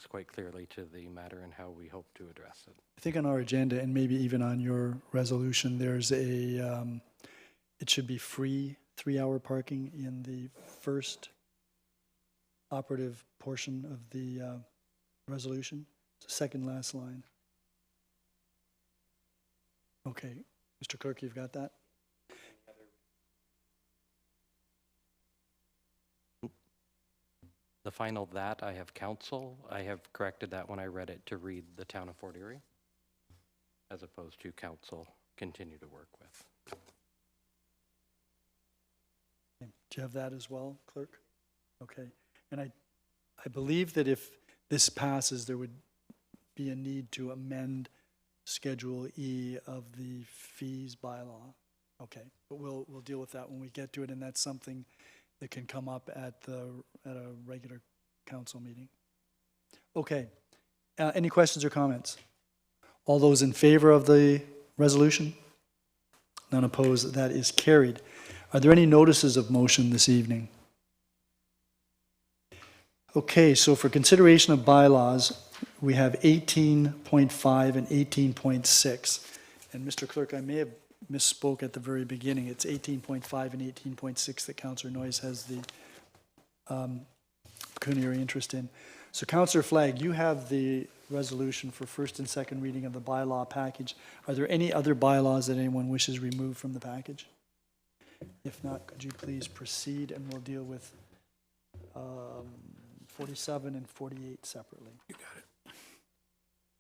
quite clearly to the matter and how we hope to address it. I think on our agenda, and maybe even on your resolution, there's it should be free 3-hour parking in the first operative portion of the resolution. It's the second last line. Okay, Mr. Clerk, you've got that? The final that, I have council. I have corrected that when I read it to read the town of Fort Erie, as opposed to council continue to work with. Okay. Do you have that as well, Clerk? Okay. And I believe that if this passes, there would be a need to amend Schedule E of the fees bylaw. Okay, but we'll deal with that when we get to it, and that's something that can come up at a regular council meeting. Okay, any questions or comments? All those in favor of the resolution? None opposed, that is carried. Are there any notices of motion this evening? Okay, so for consideration of bylaws, we have 18.5 and 18.6. And Mr. Clerk, I may have misspoke at the very beginning. It's 18.5 and 18.6 that Councillor Noyes has the pecuniary interest in. So Councillor Flagg, you have the resolution for first and second reading of the bylaw package. Are there any other bylaws that anyone wishes removed from the package? If not, could you please proceed, and we'll deal with 47 and 48 separately. You got it.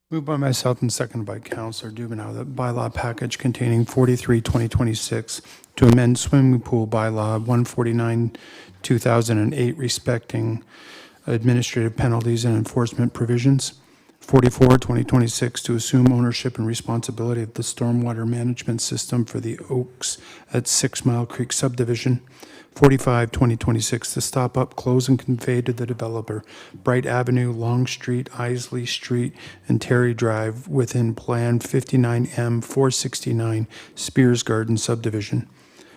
Moved by myself and seconded by Councillor Dubanow, that bylaw package containing 43/2026 to amend swimming pool bylaw 149/2008 respecting administrative penalties and enforcement provisions. 44/2026 to assume ownership and responsibility of the stormwater management system for the Oaks at 6 Mile Creek subdivision. 45/2026 to stop up, close, and convey to the developer Bright Avenue, Long Street, Isley Street, and Terry Drive within Plan 59M 469 Spears Garden subdivision.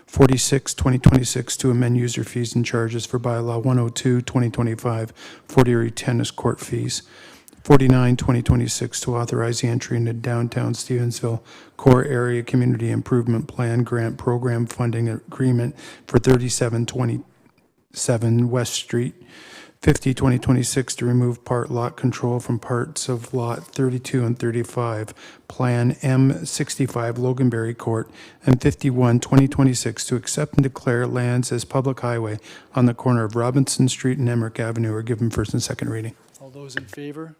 46/2026 to amend user fees and charges for bylaw 102/2025 Fort Erie tennis court fees. 49/2026 to authorize the entry into downtown Stevensville Core Area Community Improvement Plan Grant Program Funding Agreement for 3727 West Street. 50/2026 to remove part lot control from parts of lot 32 and 35, Plan M65 Loganberry Court. And 51/2026 to accept and declare lands as public highway on the corner of Robinson Street and Emmerich Avenue are given first and second reading. All those in favor?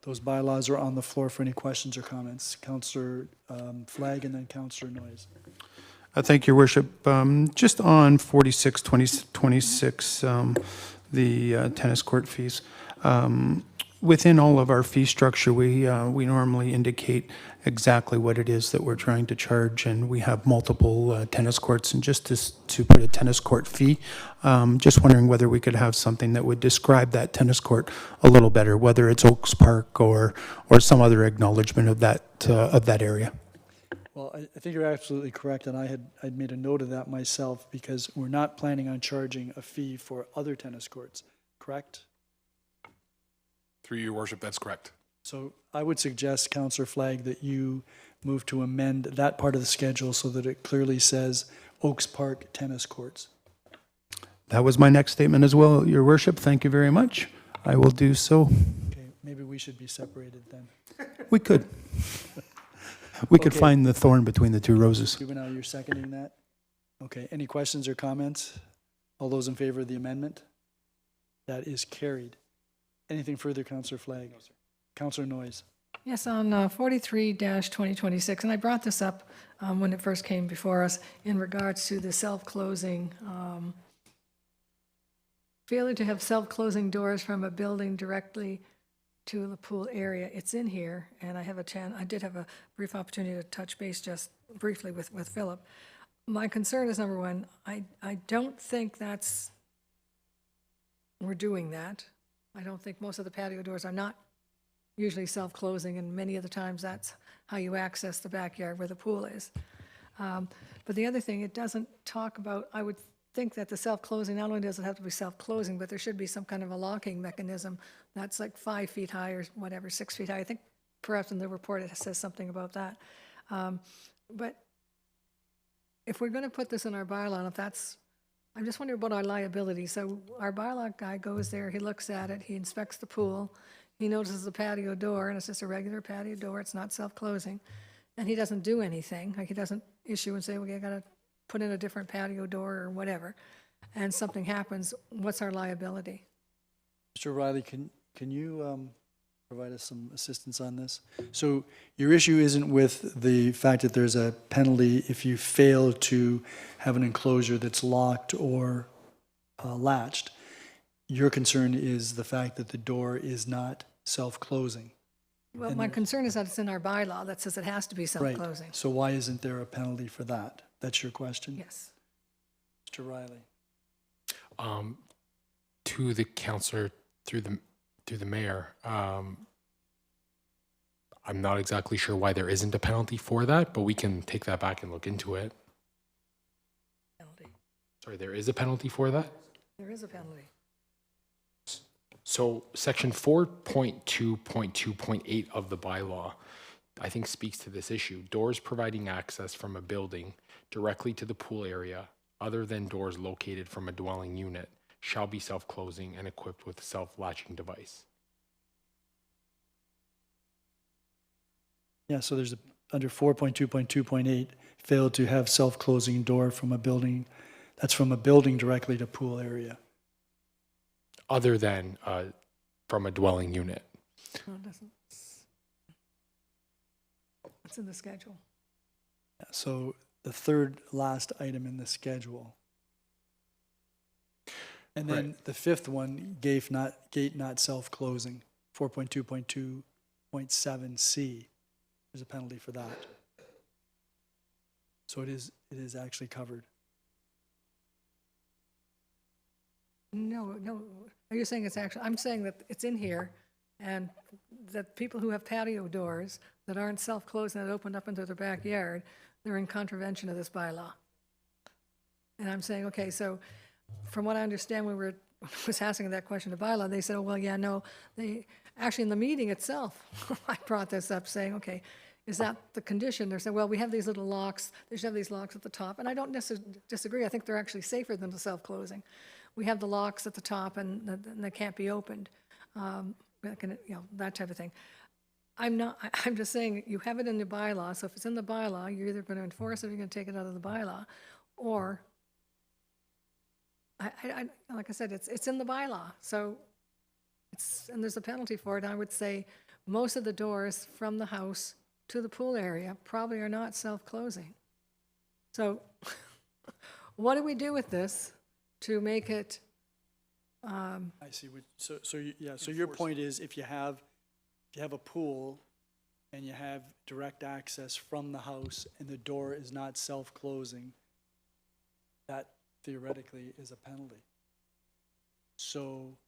Those bylaws are on the floor for any questions or comments. Councillor Flagg and then Councillor Noyes. Thank you, Your Worship. Just on 46/2026, the tennis court fees. Within all of our fee structure, we normally indicate exactly what it is that we're trying to charge, and we have multiple tennis courts. And just to put a tennis court fee, just wondering whether we could have something that would describe that tennis court a little better, whether it's Oaks Park or some other acknowledgement of that area. Well, I think you're absolutely correct, and I'd made a note of that myself, because we're not planning on charging a fee for other tennis courts, correct? Through Your Worship, that's correct. So I would suggest, Councillor Flagg, that you move to amend that part of the schedule so that it clearly says Oaks Park tennis courts. That was my next statement as well, Your Worship. Thank you very much. I will do so. Okay, maybe we should be separated then. We could. We could Okay. find the thorn between the two roses. Dubanow, you're seconding that? Okay, any questions or comments? All those in favor of the amendment? That is carried. Anything further, Councillor Flagg? No, sir. Councillor Noyes. Yes, on 43-2026, and I brought this up when it first came before us in regards to the self-closing, failure to have self-closing doors from a building directly to the pool area. It's in here, and I did have a brief opportunity to touch base just briefly with Philip. My concern is, number one, I don't think we're doing that. I don't think most of the patio doors are not usually self-closing, and many of the times that's how you access the backyard where the pool is. But the other thing, it doesn't talk about, I would think that the self-closing, not only does it have to be self-closing, but there should be some kind of a locking mechanism that's like 5 feet high or whatever, 6 feet high. I think perhaps in the report it says something about that. But if we're going to put this in our bylaw, if that's, I'm just wondering about our liability. So our bylaw guy goes there, he looks at it, he inspects the pool, he notices the patio door, and it's just a regular patio door, it's not self-closing, and he doesn't do anything, like he doesn't issue and say, okay, I gotta put in a different patio door or whatever, and something happens, what's our liability? Mr. Riley, can you provide us some assistance on this? So your issue isn't with the fact that there's a penalty if you fail to have an enclosure that's locked or latched. Your concern is the fact that the door is not self-closing. Well, And my there's- concern is that it's in our bylaw that says it has to be self-closing. Right. So why isn't there a penalty for that? That's your question? Yes. Mr. Riley? To the councillor through the mayor, I'm not exactly sure why there isn't a penalty for that, but we can take that back and look into it. Penalty. Sorry, there is a penalty for that? There is a penalty. So section 4.2.2.8 of the bylaw, I think, speaks to this issue. Doors providing access from a building directly to the pool area, other than doors located from a dwelling unit, shall be self-closing and equipped with a self-latching device. Yeah, so there's under 4.2.2.8, failed to have self-closing door from a building, that's from a building directly to pool area. Other than from a dwelling unit. No, it doesn't. It's in the schedule. Yeah, so the third last item in the schedule. And then Right. the fifth one, gate not self-closing, 4.2.2.7C. There's a penalty for that. So it is actually covered. No. Are you saying it's actually, I'm saying that it's in here, and that people who have patio doors that aren't self-closing, that opened up into their backyard, they're in contravention of this bylaw. And I'm saying, okay, so from what I understand, when was asking that question to bylaw, they said, oh, well, yeah, no, actually in the meeting itself, I brought this up saying, okay, is that the condition? They're saying, well, we have these little locks, they should have these locks at the top, and I don't disagree, I think they're actually safer than the self-closing. We have the locks at the top and they can't be opened, that type of thing. I'm just saying, you have it in the bylaw, so if it's in the bylaw, you're either going to enforce it or you're going to take it out of the bylaw, or, like I said, it's in the bylaw, so and there's a penalty for it. I would say most of the doors from the house to the pool area probably are not self-closing. So what do we do with this to make it? I see. So your point is, if you have a pool and you have direct access from the house and the door is not self-closing, that theoretically is a penalty. So,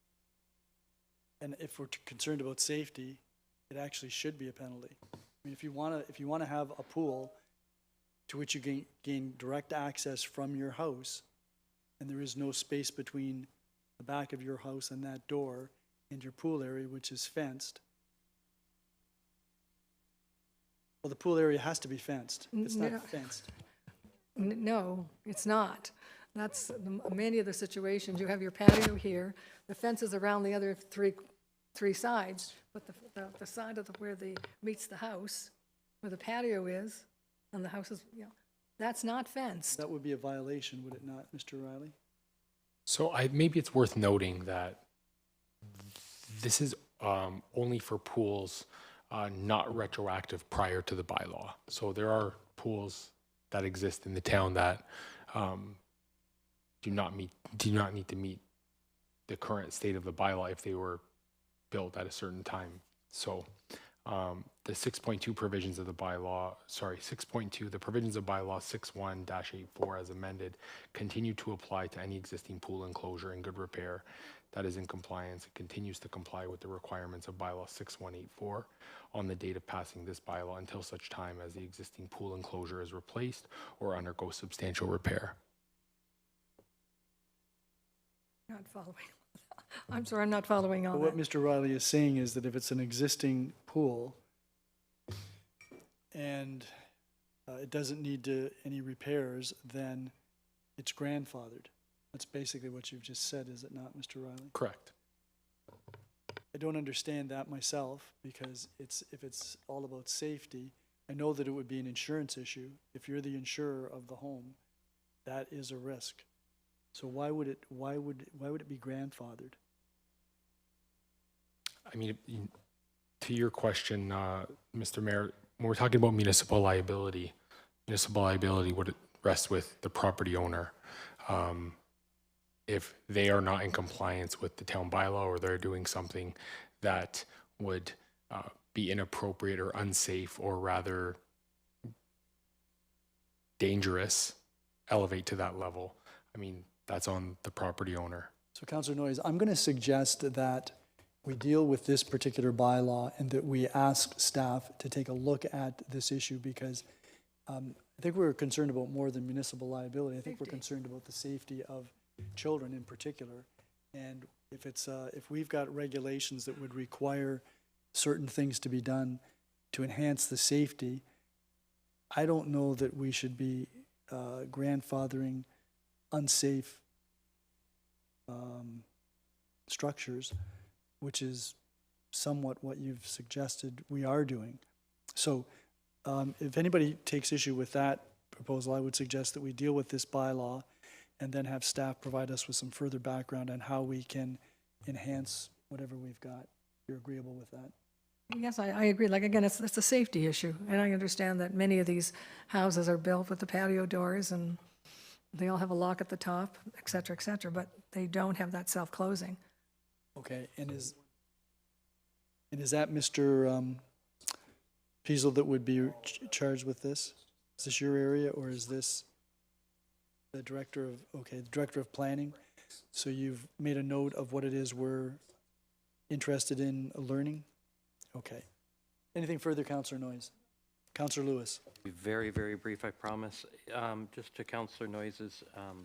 and if we're concerned about safety, it actually should be a penalty. I mean, if you want to have a pool to which you gain direct access from your house, and there is no space between the back of your house and that door and your pool area, which is fenced. Well, the pool area has to be fenced. It's not fenced. No, it's not. That's many of the situations. You have your patio here, the fence is around the other three sides, but the side of where meets the house, where the patio is, and the house is, that's not fenced. That would be a violation, would it not, Mr. Riley? So maybe it's worth noting that this is only for pools not retroactive prior to the bylaw. So there are pools that exist in the town that do not need to meet the current state of the bylaw if they were built at a certain time. So the 6.2 provisions of the bylaw, 6.2, the provisions of bylaw 61-84 as amended continue to apply to any existing pool enclosure in good repair that is in compliance and continues to comply with the requirements of bylaw 6184 on the date of passing this bylaw until such time as the existing pool enclosure is replaced or undergoes substantial repair. Not following. I'm sorry, I'm not following all But that. what Mr. Riley is saying is that if it's an existing pool and it doesn't need any repairs, then it's grandfathered. That's basically what you've just said, is it not, Mr. Riley? Correct. I don't understand that myself, because if it's all about safety, I know that it would be an insurance issue. If you're the insurer of the home, that is a risk. So why would it be grandfathered? I mean, to your question, Mr. Mayor, when we're talking about municipal liability would rest with the property owner. If they are not in compliance with the town bylaw, or they're doing something that would be inappropriate or unsafe, or rather dangerous, elevate to that level, I mean, that's on the property owner. So Councillor Noyes, I'm going to suggest that we deal with this particular bylaw and that we ask staff to take a look at this issue, because I think we're concerned about more than municipal liability. I think we're concerned about the safety of children in particular. And if we've got regulations that would require certain things to be done to enhance the safety, I don't know that we should be grandfathering unsafe structures, which is somewhat what you've suggested we are doing. So if anybody takes issue with that proposal, I would suggest that we deal with this bylaw and then have staff provide us with some further background on how we can enhance whatever we've got. You're agreeable with that? Yes, I agree. Like, again, it's a safety issue. And I understand that many of these houses are built with the patio doors and they all have a lock at the top, et cetera, but they don't have that self-closing. Okay, and is that Mr. Peasel that would be charged with this? Is this your area, or is this the director of planning? So you've made a note of what it is we're interested in learning? Okay. Anything further, Councillor Noyes? Councillor Lewis? Be very, very brief, I promise. Just to Councillor Noyes'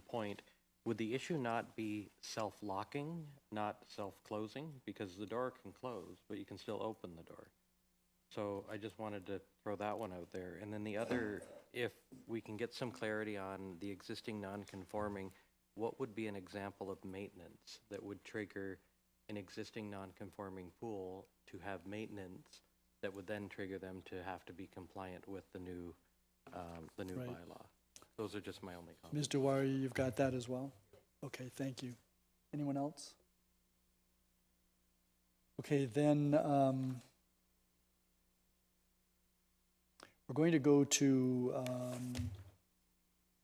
point, would the issue not be self-locking, not self-closing? Because the door can close, but you can still open the door. So I just wanted to throw that one out there. And then the other, if we can get some clarity on the existing non-conforming, what would be an example of maintenance that would trigger an existing non-conforming pool to have maintenance that would then trigger them to have to be compliant with the new Right. bylaw? Those are just my only comments. Ms. Dewari, you've got that as well? Okay, thank you. Anyone else? Okay, then we're going to go to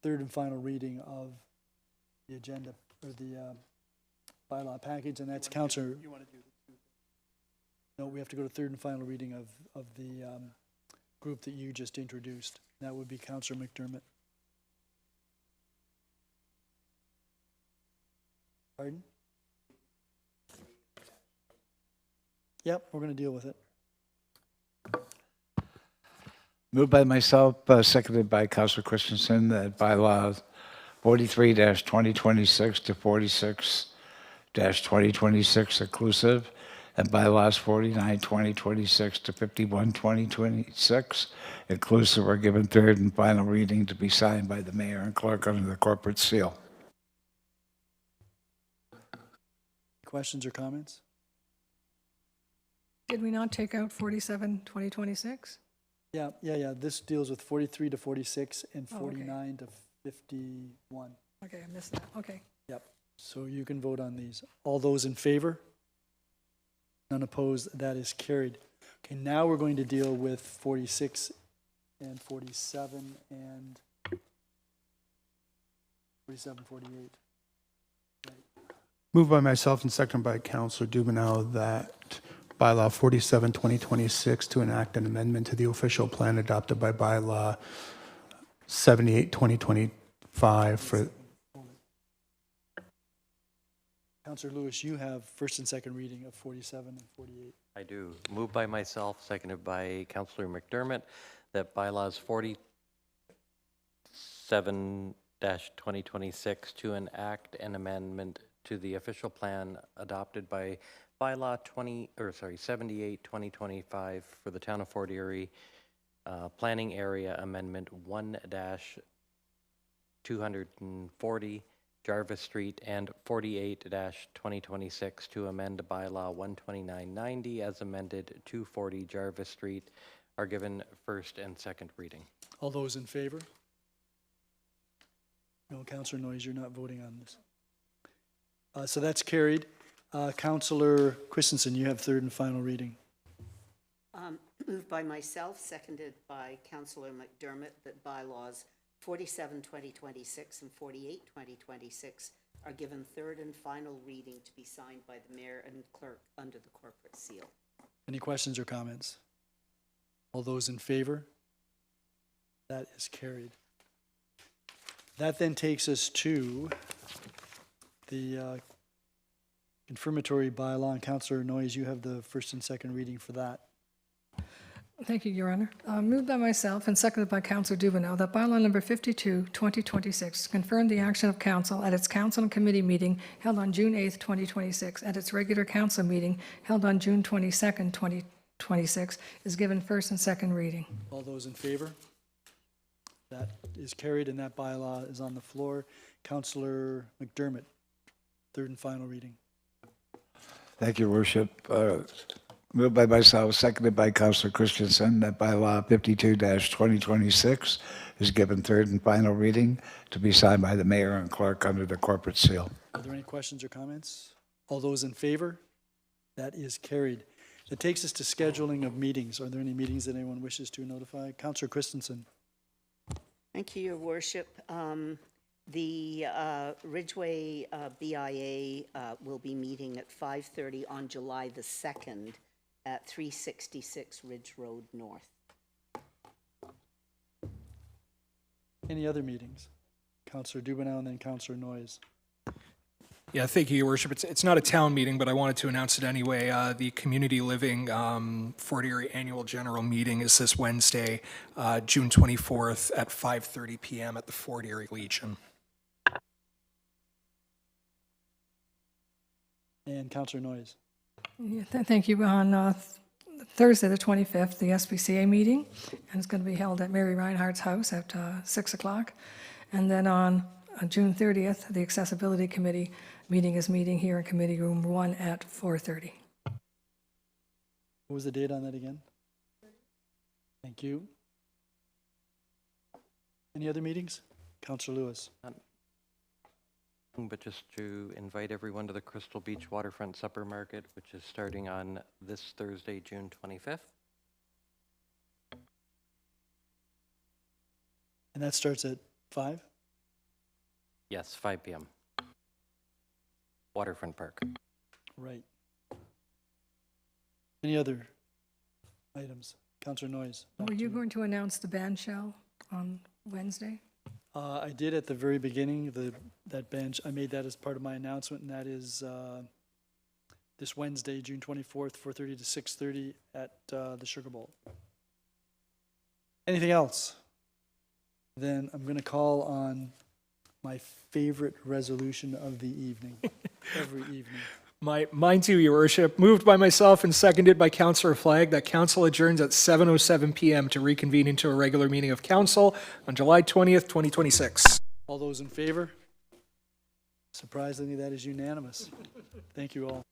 third and final reading of the agenda, or the bylaw package, and that's Councillor. You want to do the two? No, we have to go to third and final reading of the group that you just introduced. That would be Councillor McDermott. Pardon? Yep, we're going to deal with it. Moved by myself, seconded by Councillor Christensen, that bylaws 43-2026 to 46-2026 inclusive, and bylaws 49-2026 to 51-2026 inclusive are given third and final reading to be signed by the mayor and clerk under the corporate seal. Questions or comments? Did we not take out 47-2026? Yeah. This deals with 43 to 46 and Oh, okay. 49 to 51. Okay, I missed that. Okay. Yep. So you can vote on these. All those in favor? None opposed? That is carried. Okay, now we're going to deal with 46 and 47 and 47, 48. Moved by myself and seconded by Councillor Dubanow that bylaw 47, 2026 to enact an amendment to the official plan adopted by bylaw 78, 2025 for, Councillor Lewis, you have first and second reading of 47 and 48. I do. Moved by myself, seconded by Councillor McDermott, that bylaws 47-2026 to enact an amendment to the official plan adopted by bylaw 78, 2025 for the town of Fort Erie, planning area amendment 1-240 Jarvis Street, and 48-2026 to amend bylaw 12990 as amended 240 Jarvis Street are given first and second reading. All those in favor? No, Councillor Noyes, you're not voting on this. So that's carried. Councillor Christensen, you have third and final reading. Moved by myself, seconded by Councillor McDermott, that bylaws 47, 2026 and 48, 2026 are given third and final reading to be signed by the mayor and clerk under the corporate seal. Any questions or comments? All those in favor? That is carried. That then takes us to the confirmatory bylaw. And Councillor Noyes, you have the first and second reading for that. Thank you, Your Honor. Moved by myself and seconded by Councillor Dubanow that bylaw number 52, 2026 confirmed the action of council at its council and committee meeting held on June 8th, 2026, at its regular council meeting held on June 22nd, 2026, is given first and second reading. All those in favor? That is carried, and that bylaw is on the floor. Councillor McDermott, third and final reading. Thank you, Worship. Moved by myself, seconded by Councillor Christensen, that bylaw 52-2026 is given third and final reading to be signed by the mayor and clerk under the corporate seal. Are there any questions or comments? All those in favor? That is carried. That takes us to scheduling of meetings. Are there any meetings that anyone wishes to notify? Councillor Christensen. Thank you, Your Worship. The Ridgeway BIA will be meeting at 5:30 on July the 2nd at 366 Ridge Road North. Any other meetings? Councillor Dubanow and then Councillor Noyes. Yeah, thank you, Your Worship. It's not a town meeting, but I wanted to announce it anyway. The Community Living Fort Erie Annual General Meeting is this Wednesday, June 24th at 5:30 p.m. at the Fort Erie Legion. And Councillor Noyes. Yeah, thank you. On Thursday, the 25th, the SPCA meeting, and it's going to be held at Mary Reinhardt's house at 6 o'clock. And then on June 30th, the Accessibility Committee meeting is meeting here in Committee Room 1 at 4:30. What was the date on that again? Thank you. Any other meetings? Councillor Lewis. But just to invite everyone to the Crystal Beach Waterfront Supper Market, which is starting on this Thursday, June 25th. And that starts at 5? Yes, 5 p.m. Waterfront Park. Right. Any other items? Councillor Noyes. Were you going to announce the band shell on Wednesday? I did at the very beginning, that bench, I made that as part of my announcement, and that is this Wednesday, June 24th, 4:30 to 6:30 at the Sugar Bowl. Anything else? Then I'm going to call on my favorite resolution of the evening, every evening. Mine too, Your Worship. Moved by myself and seconded by Councillor Flagg that council adjourns at 7:07 p.m. to reconvene into a regular meeting of council on July 20th, 2026. All those in favor? Surprisingly, that is unanimous. Thank you all.